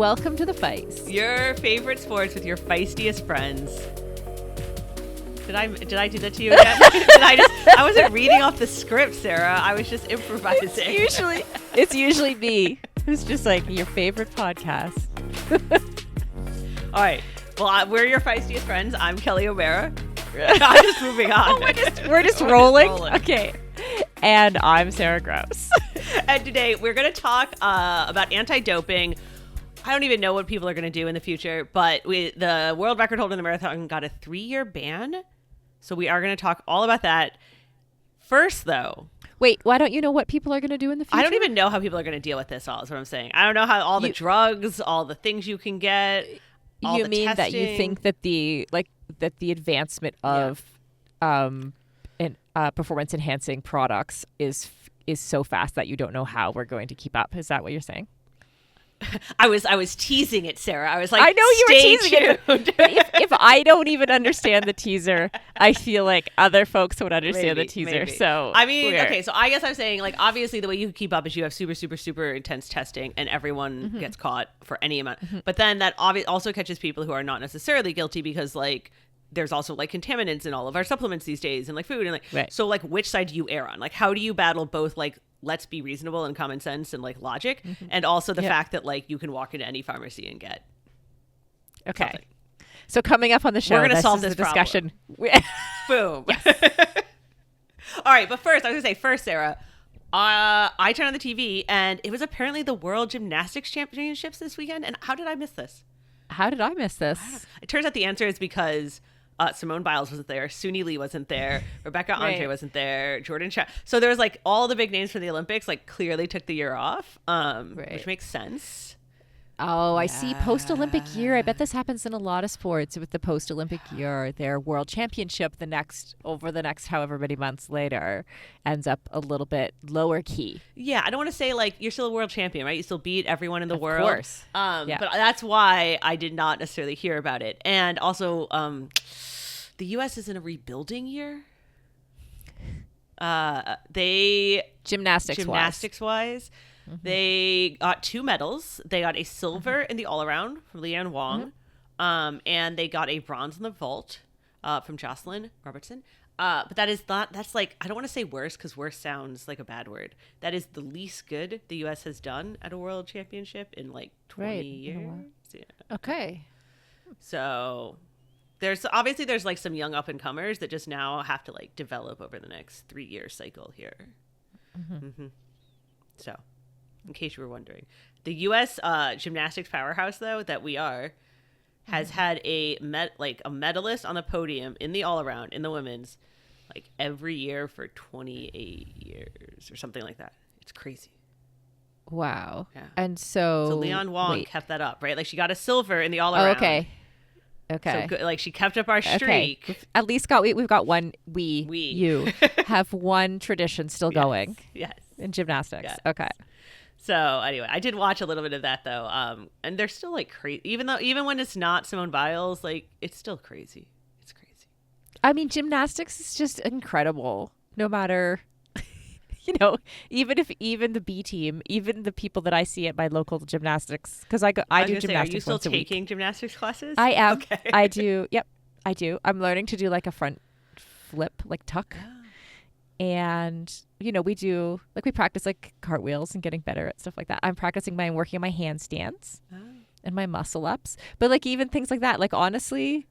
welcome to the Feist. Your favorite sports with your feistiest friends. Did I do that to you again? I wasn't reading off the script, Sarah. I was just improvising. It's usually me who's just like your favorite podcast. All right. Well, we're your feistiest friends. I'm Kelly O'Mara. I'm just moving on. We're just rolling. Okay. And I'm Sarah Gross. And today we're going to talk about anti-doping. I don't even know what people are going to do in the future, but the world record holder in the marathon got a 3-year ban. So we are going to talk all about that. First, though. Wait, why don't you know what people are going to do in the future? I don't even know how people are going to deal with this all, is what I'm saying. I don't know how all the drugs, all the things you can get, all you the mean testing. that you think that the advancement of performance enhancing products is so fast that you don't know how we're going to keep up? Is that what you're saying? I was teasing it, Sarah. I was like, I know you were teasing tuned. it. If I don't even understand the teaser, I feel like other folks would understand the teaser. Maybe. So I mean, okay. So I guess I'm saying, like, obviously the way you keep up is you have super, super, super intense testing, and everyone gets caught for any amount. But then that also catches people who are not necessarily guilty because, like, there's also like contaminants in all of our supplements these days and like food and like So like which side do you err on? Like how do you battle both like let's be reasonable and common sense and like logic and also the fact that like you can walk into any pharmacy and get something. So coming up on the show, we're gonna solve this discussion. Boom. All right, but first I was gonna say Sarah, I turned on the TV and it was apparently the World Gymnastics Championships this weekend. And how did I miss this? How did I miss this? It turns out the answer is because Simone Biles wasn't there, Suni Lee wasn't there, Rebecca Andre wasn't there, Jordan So there was like all the big names for the Olympics like clearly took the year off, which makes sense. Oh, I see. Post-Olympic year. I bet this happens in a lot of sports with the post-Olympic year. Their world championship over the next however many months later ends up a little bit lower key. Yeah, I don't want to say like you're still a world champion, right? You still beat everyone in the world. Of course. But that's why I did not necessarily hear about it. And also, the U.S. is in a rebuilding year. Gymnastics-wise. They got 2 medals. They got a silver in the all-around from Leanne Wong, and they got a bronze in the vault from Jocelyn Robertson. But that's like, I don't want to say worse because worse sounds like a bad word. That is the least good the U.S. has done at a world championship in like 20 years. Yeah. Okay. So there's like some young up-and-comers that just now have to like develop over the next 3-year cycle here. So in case you were wondering, the U.S. Gymnastics powerhouse, though, that we are, has had a medalist on the podium in the all-around, in the women's, like every year for 28 years or something like that. It's crazy. Wow. Yeah. And so Leanne Wong kept that up, right? Like she got a silver in the all-around. Oh, okay. So good, like she kept up our streak. Okay. At least we've got one. You have one tradition still going. Yes. In gymnastics. Yes. Okay. So anyway, I did watch a little bit of that though, and they're still like crazy. Even when it's not Simone Biles, like it's still crazy. It's crazy. I mean, gymnastics is just incredible. No matter, even the B team, even the people that I see at my local gymnastics, because I do gymnastics. Are you still once a week. Taking gymnastics classes? I am. Okay. I do. Yep, I do. I'm learning to do like a front flip, like tuck. And, we practice like cartwheels and getting better at stuff like that. I'm practicing working on my handstands and my muscle ups. But like even things like that, like honestly,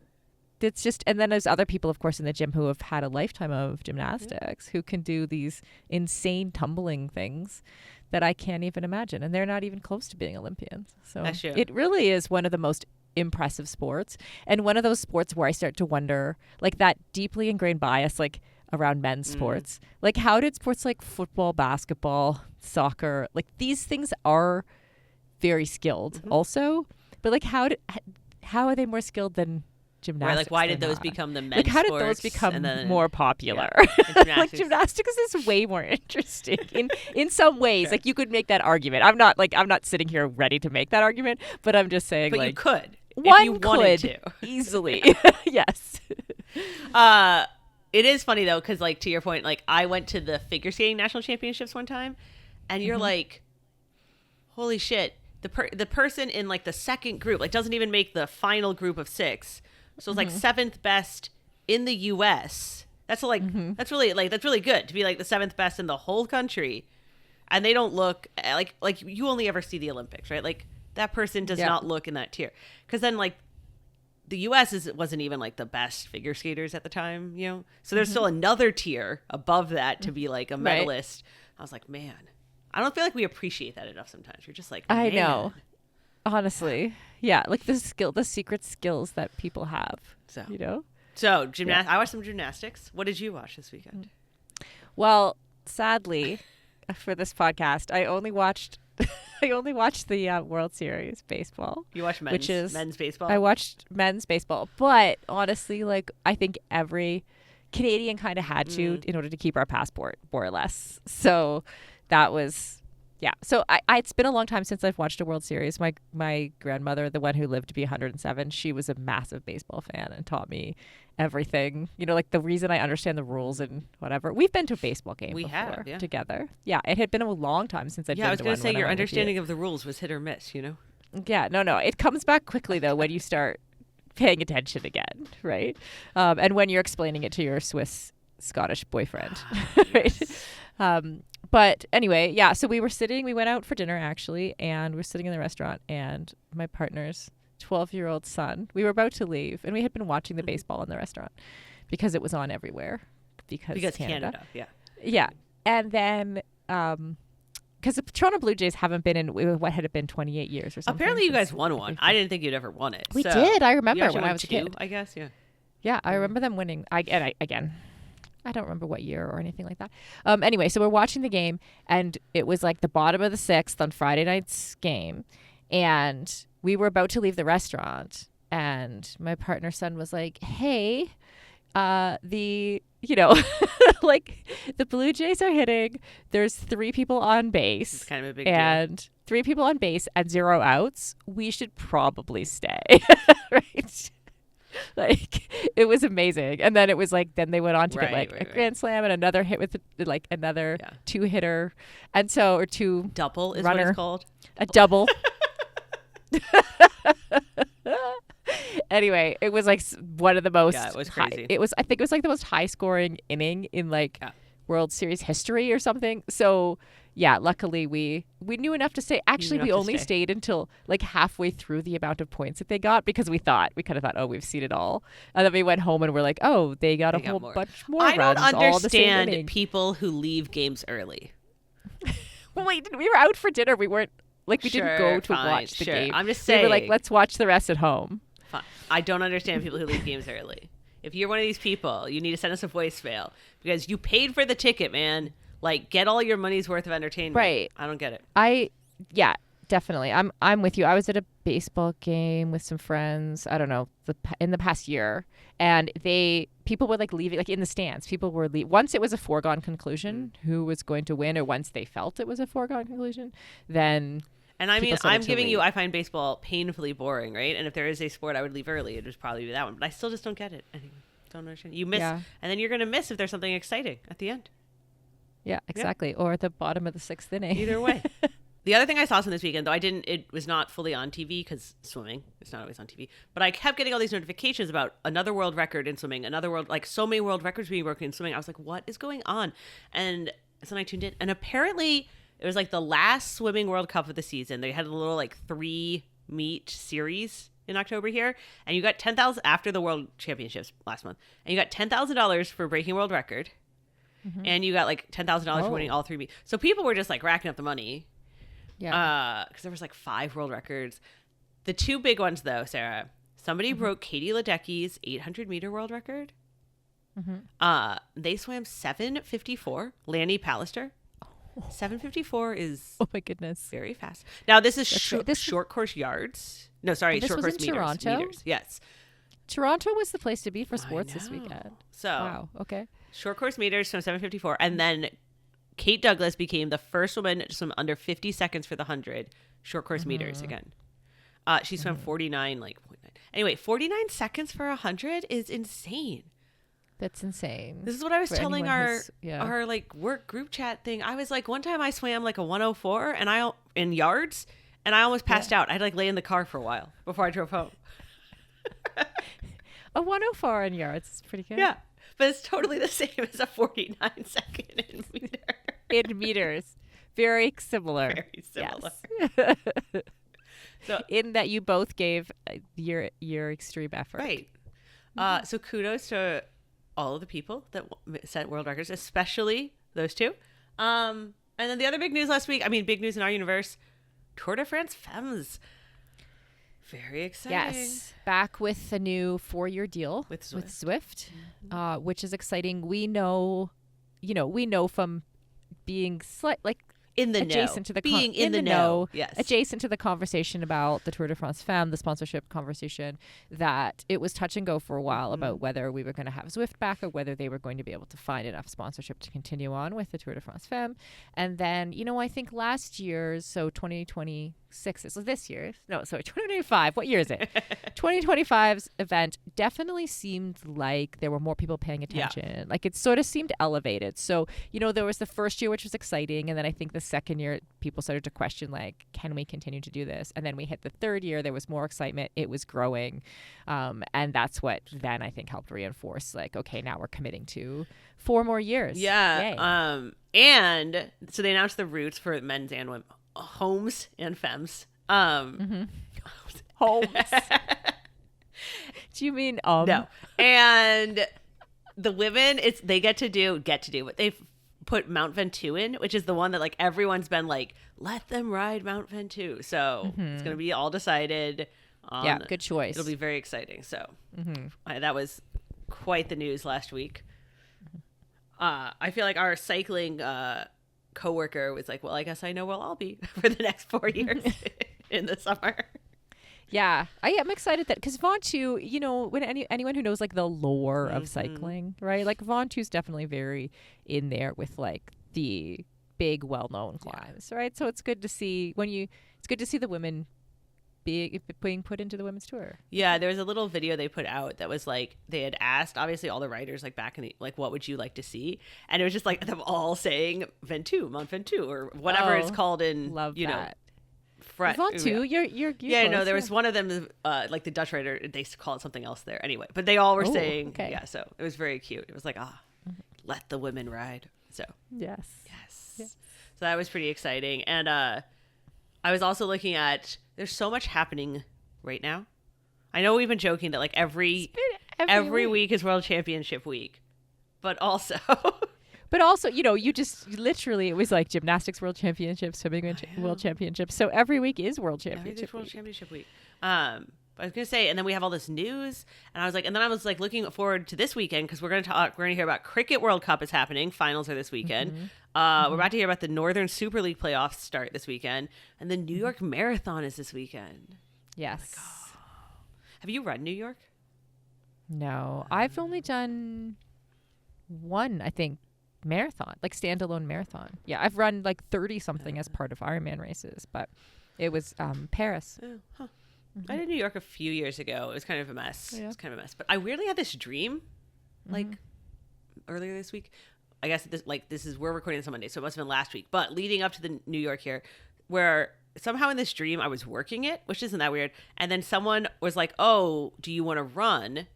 it's just, and then there's other people, of course, in the gym who have had a lifetime of gymnastics who can do these insane tumbling things that I can't even imagine. And they're not even close to being Olympians. So it really is one of the most impressive sports. And one of those sports where I start to wonder, like that deeply ingrained bias, like, around men's sports. Like how did sports like football, basketball, soccer, like these things are very skilled also, but like how are they more skilled than gymnastics? Right, like why did those become the men's sports? Like how did those become more popular? Like gymnastics is way more interesting in some ways. Sure. Like you could make that argument. I'm not sitting here ready to make that argument, but I'm just saying but you could. One if you wanted could to. Easily. Yes. It is funny though, because like to your point, like I went to the figure skating national championships one time, and you're like, holy shit, the person in like the second group like doesn't even make the final group of 6. So it's like 7th best in the US. That's like that's really good to be like the 7th best in the whole country. And they don't look like you only ever see the Olympics, right? Like that person does not look in that tier. Cuz then like the US wasn't even like the best figure skaters at the time, you know? So there's still another tier above that to be like a medalist. Right. I was like, man, I don't feel like we appreciate that enough sometimes. You're just like, man. I know. Honestly. Yeah. Like the secret skills that people have. So, you know? So I watched some gymnastics. What did you watch this weekend? Well, sadly for this podcast, I only watched the World Series baseball. You watched men's baseball? I watched men's baseball. But honestly, like I think every Canadian kind of had to in order to keep our passport, more or less. So that was, yeah. So it's been a long time since I've watched a World Series. My grandmother, the one who lived to be 107, she was a massive baseball fan and taught me everything. You know, like the reason I understand the rules and whatever. We've been to a baseball game before together. Yeah, it had been a long time since I'd been to one. Yeah, I was going to say your understanding of the rules was hit or miss, you know? Yeah, no. It comes back quickly, though, when you start paying attention again, right? And when you're explaining it to your Swiss-Scottish boyfriend, right? But anyway, yeah, so we went out for dinner, actually, and we're sitting in the restaurant, and my partner's 12-year-old son, we were about to leave, and we had been watching the baseball in the restaurant because it was on everywhere. Because Canada. Yeah. And then, because the Toronto Blue Jays haven't been in, what had it been, 28 years or something? Apparently you guys won one. I didn't think you'd ever won it. We did. I remember when I was a kid. kid. I guess, yeah. Yeah, I remember them winning. Again, I don't remember what year or anything like that. Anyway, so we're watching the game, and it was like the bottom of the 6th on Friday night's game, and we were about to leave the restaurant, and my partner's son was like, hey, like the Blue Jays are hitting. There's 3 people on base. It's kind of a big deal. 3 people on base and 0 outs. We should probably stay. Right? Like it was amazing. And then it was like, then they went on to get a grand slam and another hit with like another 2-hitter. And so, or 2 double is runner, what it's called. A double. Anyway, it was like one of the most it was crazy. I think it was like the most high scoring inning in like World Series history or something. So yeah, luckily we knew enough to stay. Actually, we only stayed until like halfway through the amount of points that they got because we kind of thought, oh, we've seen it all. And then we went home and we're like, oh, they got a whole bunch more runs. I don't all the same understand inning. People who leave games early. Well, we were out for dinner. We weren't like we didn't go to watch the game. I'm just saying. We were like, let's watch the rest at home. Fine. I don't understand people who leave games early. If you're one of these people, you need to send us a voicemail because you paid for the ticket, man. Like, get all your money's worth of entertainment. Right. I don't get it. Yeah, definitely. I'm with you. I was at a baseball game with some friends. I don't know, in the past year, and people were like leaving, like in the stands. People were once it was a foregone conclusion who was going to win, or once they felt it was a foregone conclusion, then. And I mean, I'm giving you, I find baseball painfully boring, right? And if there is a sport I would leave early, it would probably be that one. But I still just don't get it. Anyway, don't understand. You miss, and then you're going to miss if there's something exciting at the end. Yeah, exactly. Or at the bottom of the 6th inning. Either way. The other thing I saw from this weekend, though it was not fully on TV because swimming is not always on TV, but I kept getting all these notifications about another world record in swimming, so many world records being broken in swimming. I was like, what is going on? And so I tuned in, and apparently it was like the last swimming World Cup of the season. They had a little like 3-meet series in October here, and you got $10,000 after the World Championships last month, and you got $10,000 for breaking world record, and you got like $10,000 for winning all 3 meets. So people were just like racking up the money, because there was like 5 world records. The 2 big ones, though, Sarah, somebody broke Katie Ledecky's 800-meter world record. They swam 7:54. Lanny Pallister. 7:54 is oh my goodness, very fast. Now this is short course yards. No, sorry, short course meters. Toronto? Meters. Yes, Toronto was the place to be for sports this weekend. So wow, okay. Short course meters from 7:54, and then Kate Douglas became the first woman to swim under 50 seconds for the 100 short course meters again. She swam 49 like 0.9. Anyway, 49 seconds for 100 is insane. That's insane. This is what I was telling our like work group chat thing. I was like, one time I swam like a 104 and in yards, And I almost passed out. I had to like lay in the car for a while before I drove home. A 104 in yards is pretty good. Yeah. But it's totally the same as a 49-second in meter. In meters. Very similar. Very similar. Yes. So, in that you both gave your extreme effort. right. So kudos to all of the people that set world records, especially those two. And then the other big news last week, big news in our universe, Tour de France Femmes. Very exciting. Yes. Back with a new 4-year deal With Zwift, which is exciting. We know from being in the adjacent know. to the being in the know. Yes. Adjacent to the conversation about the Tour de France Femmes, the sponsorship conversation, that it was touch and go for a while about whether we were going to have Zwift back or whether they were going to be able to find enough sponsorship to continue on with the Tour de France Femmes. And then, I think last year's, so 2026, so this year's, 2025, what year is it? 2025's event definitely seemed like there were more people paying attention. Yeah. Like it sort of seemed elevated. So, there was the first year, which was exciting. And then I think the second year, people started to question, like, can we continue to do this? And then we hit the third year, there was more excitement. It was growing. And that's what then I think helped reinforce, like, okay, now we're committing to 4 more years. Yeah. Yay. And so they announced the routes for men's and women, homes and femmes. Homes. Do you mean No. And the women, they get to do, but they've put Mont Ventoux in, which is the one that like everyone's been like, let them ride Mont Ventoux. So it's going to be all decided. Yeah, good choice. It'll be very exciting. So that was quite the news last week. I feel like our cycling coworker was like, well, I guess I know where I'll be for the next 4 years in the summer. Yeah, I am excited that because Ventoux, when anyone who knows like the lore of cycling, right? Like Ventoux's definitely very in there with like the big, well-known climbs, right? So it's good to see it's good to see the women being put into the women's tour. Yeah, there was a little video they put out that was like they had asked obviously all the writers like back in the like what would you like to see, and it was just like them all saying Ventoux, Mont Ventoux, or whatever it's called in that. Ventoux, you're yeah, close, there was one of them like the Dutch writer, they call it something else there anyway, but they all were saying so it was very cute. It was like let the women ride. So yes. So that was pretty exciting. And I was also looking at, there's so much happening right now. I know we've been joking that like every week is World Championship week, but also you just literally, it was like gymnastics World Championships, swimming World Championships. So every week is World Championship week. I was going to say, and then we have all this news, and I was looking forward to this weekend because we're going to hear about Cricket World Cup is happening. Finals are this weekend. We're about to hear about the Northern Super League playoffs start this weekend, and the New York Marathon is this weekend. Yes. Have you run New York? No, I've only done one, I think, marathon, like standalone marathon. Yeah, I've run like 30 something as part of Ironman races, but it was Paris. I did New York a few years ago. It was kind of a mess. Yeah. It was kind of a mess. But I weirdly had this dream, like earlier this week. I guess we're recording this on Monday, so it must have been last week. But leading up to the New York here, where somehow in this dream I was working it, which isn't that weird. And then someone was like, "Oh, do you want to run?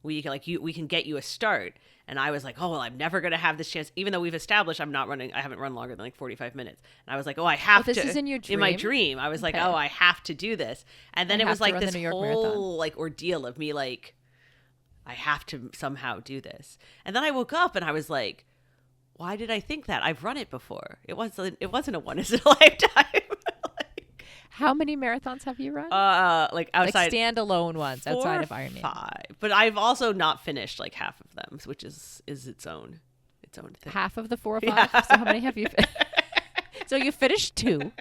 We can get you a start." And I was like, oh, well, I'm never going to have this chance. Even though we've established I'm not running. I haven't run longer than like 45 minutes. And I was like, oh, I have to. This is in your dream? In my dream. I was like, oh, I have to do this. And then it was like this whole marathon. Like ordeal of me like, I have to somehow do this. And then I woke up and I was like, why did I think that? I've run it before. It wasn't a once in a lifetime. How many marathons have you run? Like outside, like standalone ones outside of Ironman. 5. But I've also not finished like half of them, which is its own thing. Half of the 4 or 5. Yeah. So how many have you? So you finished 2.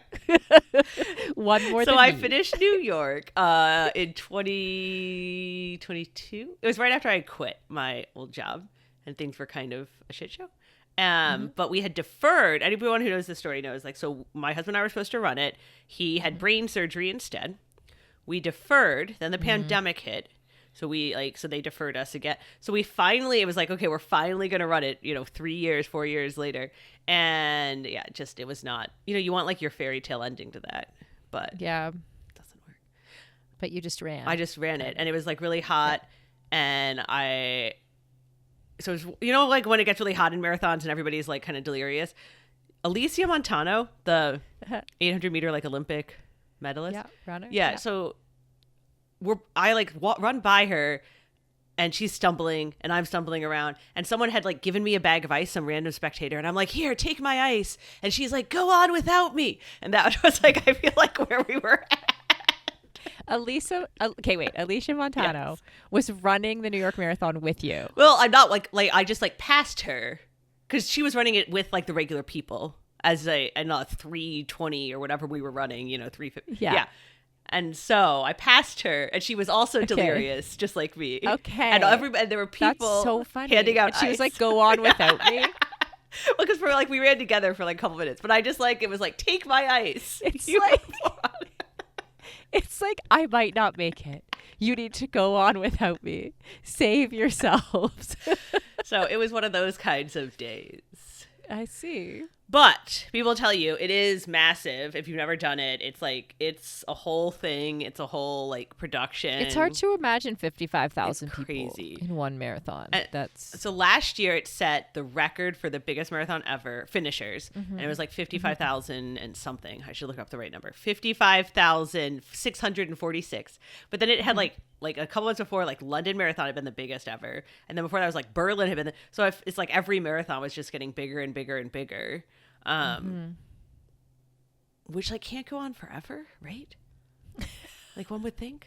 One more. So I finished New York in 2022. It was right after I quit my old job and things were kind of a shit show. But we had deferred. Anyone who knows the story knows, like, so my husband and I were supposed to run it. He had brain surgery instead. We deferred. Then the pandemic hit. So so they deferred us again. So it was like, okay, we're finally going to run it, 4 years later. And yeah, it was not, you want like your fairy tale ending to that. but Yeah. it doesn't work. But you just ran. I just ran it, and it was like really hot, and so it was, you know, like when it gets really hot in marathons and everybody's like kind of delirious. Alicia Montano, the 800 meter like Olympic medalist, runner. Yeah. So I like run by her, and she's stumbling, and I'm stumbling around, and someone had like given me a bag of ice, some random spectator, and I'm like, here, take my ice, and she's like, go on without me, and that was like, I feel like where we were at. Alicia Montano was running the New York Marathon with you. Well, I'm not like I just like passed her because she was running it with like the regular people as a 3:20 or whatever we were running, you know, 3:50. Yeah. And so I passed her, and she was also delirious, just like me. Okay. And there were people That's so funny. handing out and she ice. was like, go on without me. Well, because we ran together for like a couple minutes, but I just like, it was like, take my ice. It's like, I might not make it. You need to go on without me. Save yourselves. So it was one of those kinds of days. I see. But people tell you it is massive. If you've never done it, it's a whole thing. It's a whole like production. It's hard to imagine 55,000 people crazy in one marathon. So last year it set the record for the biggest marathon ever, finishers, and it was like 55,000 and something. I should look up the right number. 55,646. But then it had like a couple months before, like London Marathon had been the biggest ever, and then before that was like Berlin had been. So it's like every marathon was just getting bigger and bigger and bigger. Which like can't go on forever, right? Like one would think.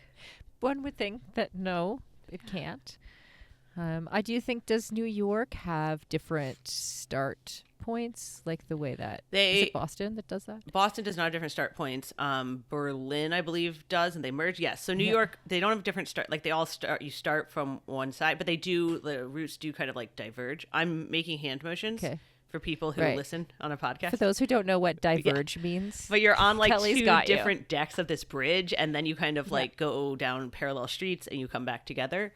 One would think that no, it can't. I do think, does New York have different start points, like the way that is it Boston that does that? Boston does not have different start points. Berlin, I believe, does, and they merge. Yes. So New York, they don't have different start. Like they all start. You start from one side, but the routes do kind of like diverge. I'm making hand motions. Okay. For people who listen on a podcast. For those who don't know what diverge means. But you're on like Kelly's two different decks of this bridge, and then you kind of like go down parallel streets and you come back together.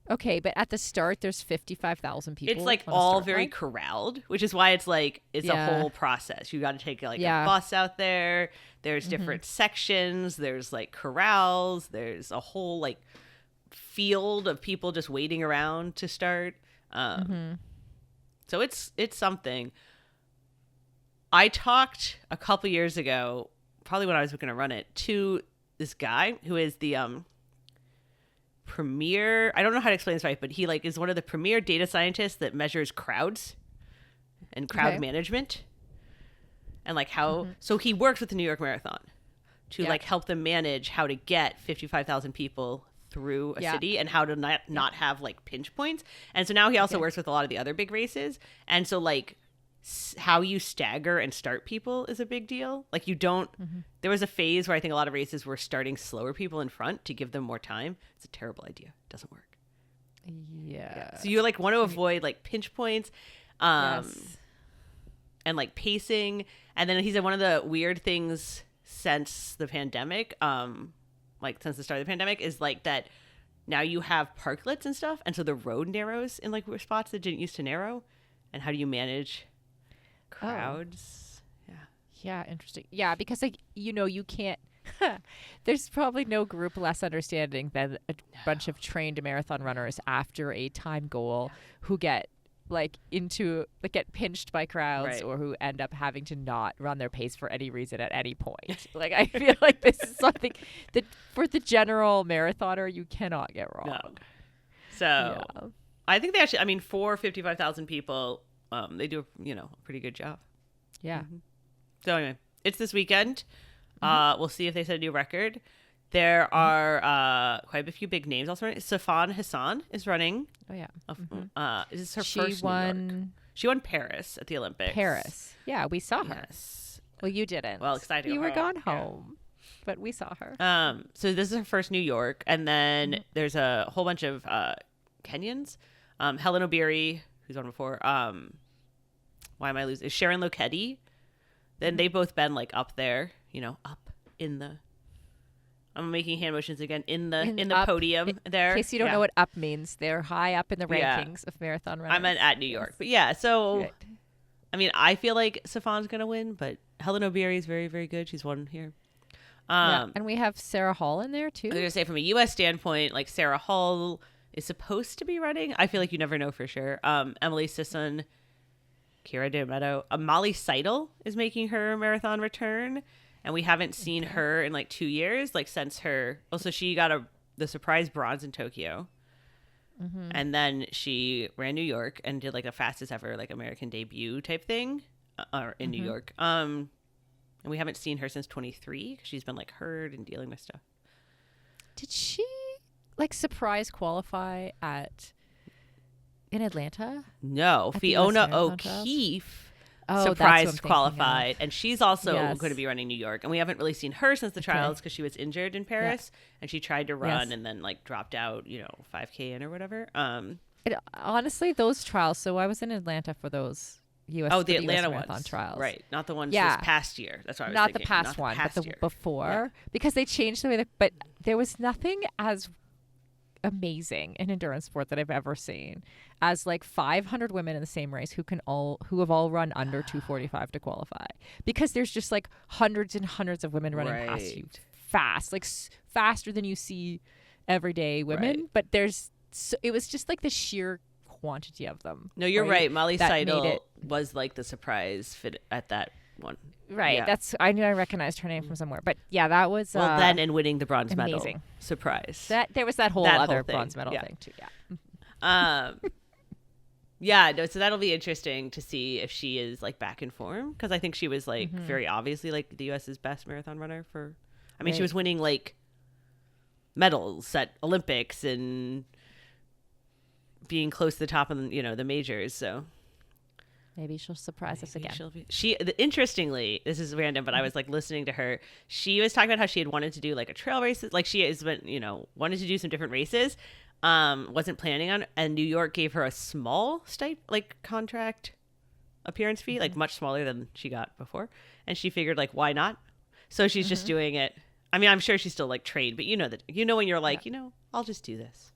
Okay, but at the start there's 55,000 people. It's like all very corralled, which is why it's like it's a whole process. You got to take like a bus out there. There's different sections. There's like corrals. There's a whole like field of people just waiting around to start. So it's something. I talked a couple years ago, probably when I was going to run it, to this guy who is the premier. I don't know how to explain this right, but he like is one of the premier data scientists that measures crowds and crowd management, and like how. So he works with the New York Marathon to like help them manage how to get 55,000 people through a city and how to not have like pinch points. And so now he also works with a lot of the other big races, and so like how you stagger and start people is a big deal. Like you don't there was a phase where I think a lot of races were starting slower people in front to give them more time. It's a terrible idea. It doesn't work. So you like want to avoid like pinch points and like pacing. And then he said one of the weird things since the pandemic like since the start of the pandemic is like that now you have parklets and stuff, and so the road narrows in like spots that didn't used to narrow. And how do you manage crowds? Interesting. Because like you can't there's probably no group less understanding than a bunch of trained marathon runners after a time goal who get like get pinched by crowds or who end up having to not run their pace for any reason at any point. Like I feel like this is something that for the general marathoner you cannot get wrong. No. So I think they actually, I mean, for 55,000 people, they do a pretty good job. So anyway, it's this weekend. We'll see if they set a new record. There are quite a few big names also running. Safan Hassan is running. Oh yeah. This is her first New York. She won Paris at the Olympics. Paris. Yeah, we saw her. Yes. Well, you didn't. Well, excited. You were gone home. But we saw her. So this is her first New York, and then there's a whole bunch of Kenyans. Helen Obiri, who's on before. Why am I losing? Is Sharon Lokedi. Then they've both been like up there, up in the. I'm making hand motions again in the podium there. In case you don't know what up means, they're high up in the rankings of marathon runners. I meant at New York, but so I mean, I feel like Safan's going to win, but Helen Obiri is very, very good. She's won here. And we have Sarah Hall in there too. I was going to say, from a U.S. standpoint, like Sarah Hall is supposed to be running. I feel like you never know for sure. Emily Sisson, Kira D'Amato, Molly Seidel is making her marathon return, and we haven't seen her in like 2 years, like since her. Also, she got the surprise bronze in Tokyo, and then she ran New York and did like the fastest ever like American debut type thing, in New York. And we haven't seen her since 23 because she's been like hurt and dealing with stuff. Did she like surprise qualify in Atlanta? No, Fiona O'Keefe surprise qualified, and she's also going to be running New York. And we haven't really seen her since the trials because she was injured in Paris, and she tried to run and then like dropped out, 5K in or whatever. Honestly, those trials. So I was in Atlanta for those the Atlanta marathon trials, right? Not the ones this past year. That's what I was not thinking. The past one, but the before, because they changed the way. But there was nothing as amazing in endurance sport that I've ever seen as like 500 women in the same race who have all run under 2:45 to qualify, because there's just like hundreds and hundreds of women running past you fast, like faster than you see everyday women. But it was just like the sheer quantity of them. No, you're right. Molly Seidel was like the surprise fit at that one. Right. Yeah. I knew I recognized her name from somewhere. But yeah, that was then and winning the bronze medal. Surprise. There was that whole other bronze medal thing too. Yeah. No, so that'll be interesting to see if she is like back in form, because I think she was like very obviously like the US's best marathon runner she was winning like medals at Olympics and being close to the top of the majors, so maybe she'll surprise us again. Interestingly, this is random, but I was like listening to her. She was talking about how she had wanted to do like a trail races, like she has been, wanted to do some different races, wasn't planning on, and New York gave her a small contract appearance fee, like much smaller than she got before, and she figured like, why not? So she's just doing it. I mean, I'm sure she's still like trained, but when you're like, I'll just do this.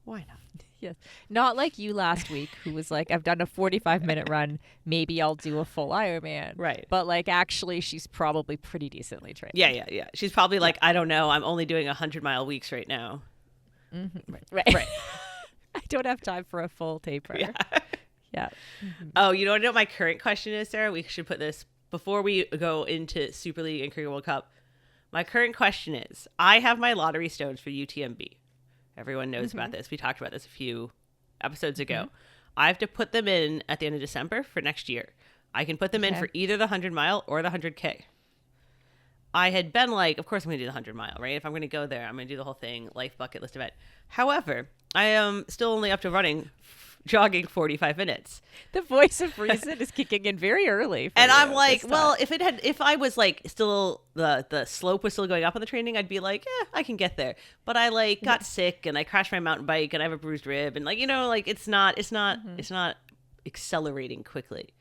Why not? Yes. Not like you last week, who was like, I've done a 45-minute run. Maybe I'll do a full Ironman. Right. But like, actually, she's probably pretty decently trained. Yeah. She's probably like, I don't know. I'm only doing 100-mile weeks right now. Right. I don't have time for a full taper. Yeah. Oh, you know what my current question is, Sarah? We should put this before we go into Super League and Cricket World Cup. My current question is, I have my lottery stones for UTMB. Everyone knows about this. We talked about this a few episodes ago. I have to put them in at the end of December for next year. I can put them in for either the 100-mile or the 100K. I had been like, of course I'm going to do the 100-mile, right? If I'm going to go there, I'm going to do the whole thing, life bucket list event. However, I am still only up to jogging 45 minutes. The voice of reason is kicking in very early. And I'm like, well, if I was like still the slope was still going up on the training, I'd be like, I can get there. But I like got sick and I crashed my mountain bike and I have a bruised rib and like, it's not accelerating quickly.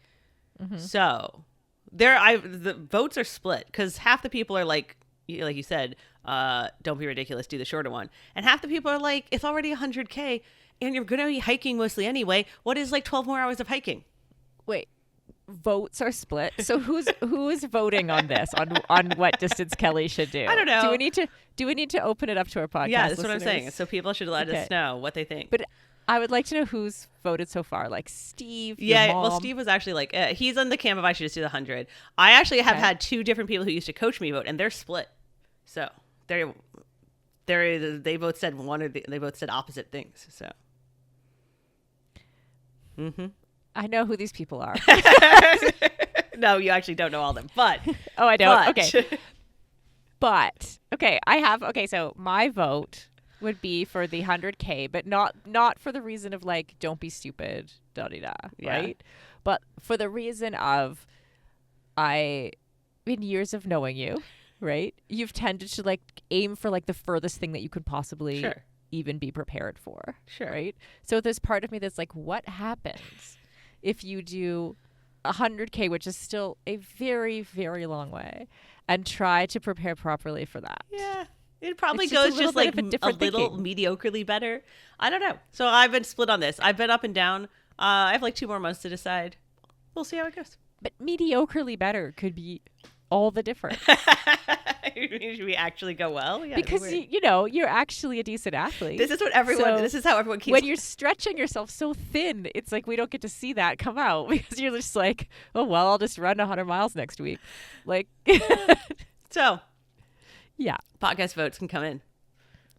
So the votes are split, because half the people are like you said, don't be ridiculous, do the shorter one. And half the people are like, it's already 100K. And you're going to be hiking mostly anyway. What is like 12 more hours of hiking? Wait, votes are split. So who is voting on this? On what distance Kelly should do? I don't know. Do we need to open it up to our podcast? Yeah, that's listeners? what I'm saying. So people should let us know what they think. But I would like to know who's voted so far. Like Steve. Yeah, well, Steve was actually like, he's on the camp of I should just do the 100. I actually have had two different people who used to coach me vote, and they're split. So they both said they both said opposite things. So. I know who these people are. No, you actually don't know all of them, but I don't. Okay. But so my vote would be for the 100K, but not for the reason of like, don't be stupid, right? But for the reason of, in years of knowing you, right, you've tended to like aim for like the furthest thing that you could possibly even be prepared for. Right? So there's part of me that's like, what happens if you do 100K, which is still a very, very long way, and try to prepare properly for that? Yeah. It probably goes just like a little mediocrely better. I don't know. So I've been split on this. I've been up and down. I have like 2 more months to decide. we'll see how it goes. But mediocrely better could be all the difference. Should we actually go well? Yeah, because you're actually a decent athlete. This is what everyone. So this is how everyone keeps. When you're stretching yourself so thin, it's like we don't get to see that come out because you're just like, oh well, I'll just run 100 miles next week. Like, so, yeah, podcast votes can come in.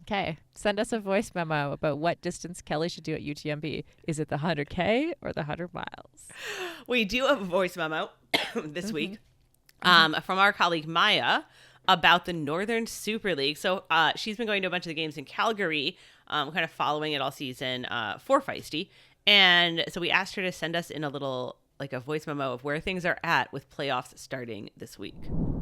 Okay, send us a voice memo about what distance Kelly should do at UTMB. Is it the 100K or the 100 miles? We do have a voice memo this week from our colleague Maya about the Northern Super League. So she's been going to a bunch of the games in Calgary, kind of following it all season for Feisty. And so we asked her to send us in a little, like a voice memo of where things are at with playoffs starting this week.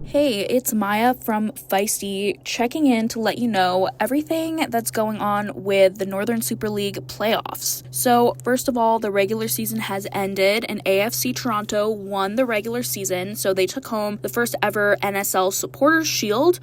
Hey, it's Maya from Feisty checking in to let you know everything that's going on with the Northern Super League playoffs. So, first of all, the regular season has ended and AFC Toronto won the regular season. So they took home the first ever NSL Supporters Shield,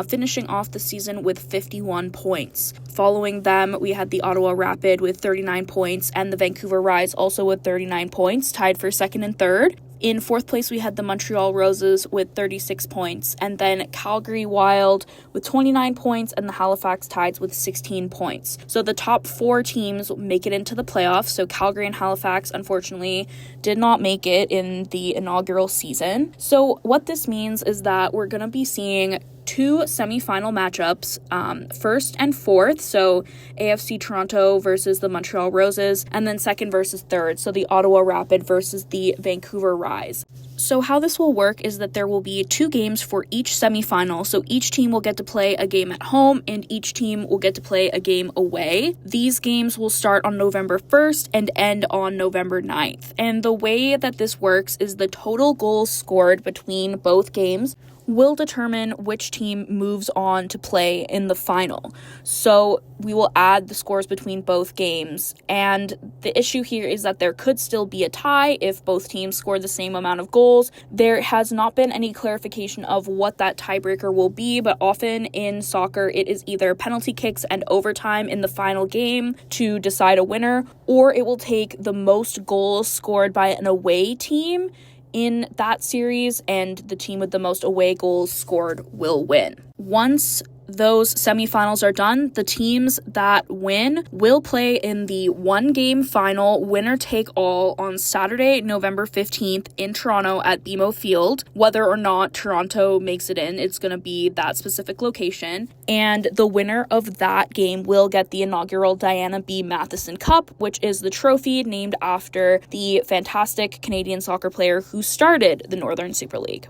finishing off the season with 51 points. Following them, we had the Ottawa Rapid with 39 points and the Vancouver Rise also with 39 points, tied for second and third. In fourth place, we had the Montreal Roses with 36 points, and then Calgary Wild with 29 points, and the Halifax Tides with 16 points. So the top four teams make it into the playoffs. So Calgary and Halifax, unfortunately, did not make it in the inaugural season. So what this means is that we're going to be seeing two semifinal matchups, first and fourth, so AFC Toronto versus the Montreal Roses, and then second versus third, so the Ottawa Rapid versus the Vancouver Rise. So how this will work is that there will be two games for each semifinal, so each team will get to play a game at home and each team will get to play a game away. These games will start on November 1st and end on November 9th. And the way that this works is the total goals scored between both games will determine which team moves on to play in the final. So we will add the scores between both games. And the issue here is that there could still be a tie if both teams score the same amount of goals. There has not been any clarification of what that tiebreaker will be, but often in soccer, it is either penalty kicks and overtime in the final game to decide a winner, or it will take the most goals scored by an away team in that series, and the team with the most away goals scored will win. Once those semifinals are done, the teams that win will play in the one-game final winner-take-all on Saturday, November 15th in Toronto at BMO Field. Whether or not Toronto makes it in, it's going to be that specific location. And the winner of that game will get the inaugural Diana B. Matheson Cup, which is the trophy named after the fantastic Canadian soccer player who started the Northern Super League.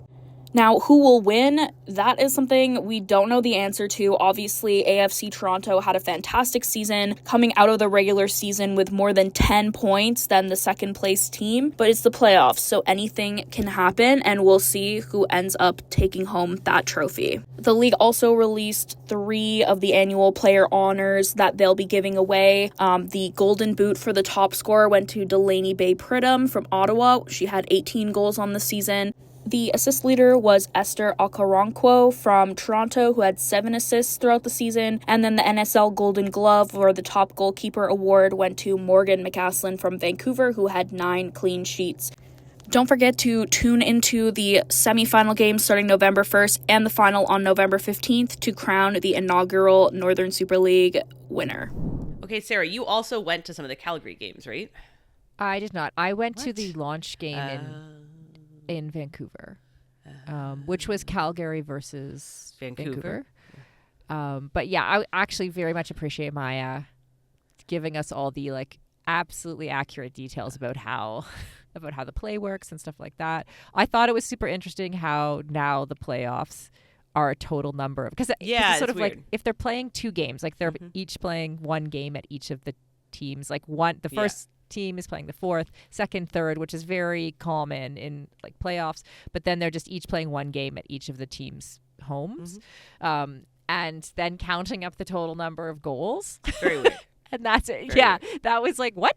Now, who will win? That is something we don't know the answer to. Obviously, AFC Toronto had a fantastic season coming out of the regular season with more than 10 points than the second place team, but it's the playoffs, so anything can happen, and we'll see who ends up taking home that trophy. The league also released 3 of the annual player honors that they'll be giving away. The Golden Boot for the top scorer went to Delaney Bay Pridham from Ottawa. She had 18 goals on the season. The assist leader was Esther Okoronkwo from Toronto, who had 7 assists throughout the season. And then the NSL Golden Glove, or the top goalkeeper award, went to Morgan McCaslin from Vancouver, who had 9 clean sheets. Don't forget to tune into the semifinal game starting November 1st and the final on November 15th to crown the inaugural Northern Super League winner. Okay, Sarah, you also went to some of the Calgary games, right? I did not. I went to the launch game in Vancouver, which was Calgary versus Vancouver. But yeah, I actually very much appreciate Maya giving us all the absolutely accurate details about how the play works and stuff like that. I thought it was super interesting how now the playoffs are a total number of, because it's sort of weird. Like if they're playing 2 games, like they're each playing 1 game at each of the teams, like the first team is playing the 4th, 2nd, 3rd, which is very common in playoffs, but then they're just each playing 1 game at each of the teams' homes, and then counting up the total number of goals. Very weird. And that's it. Very weird. That was like, what?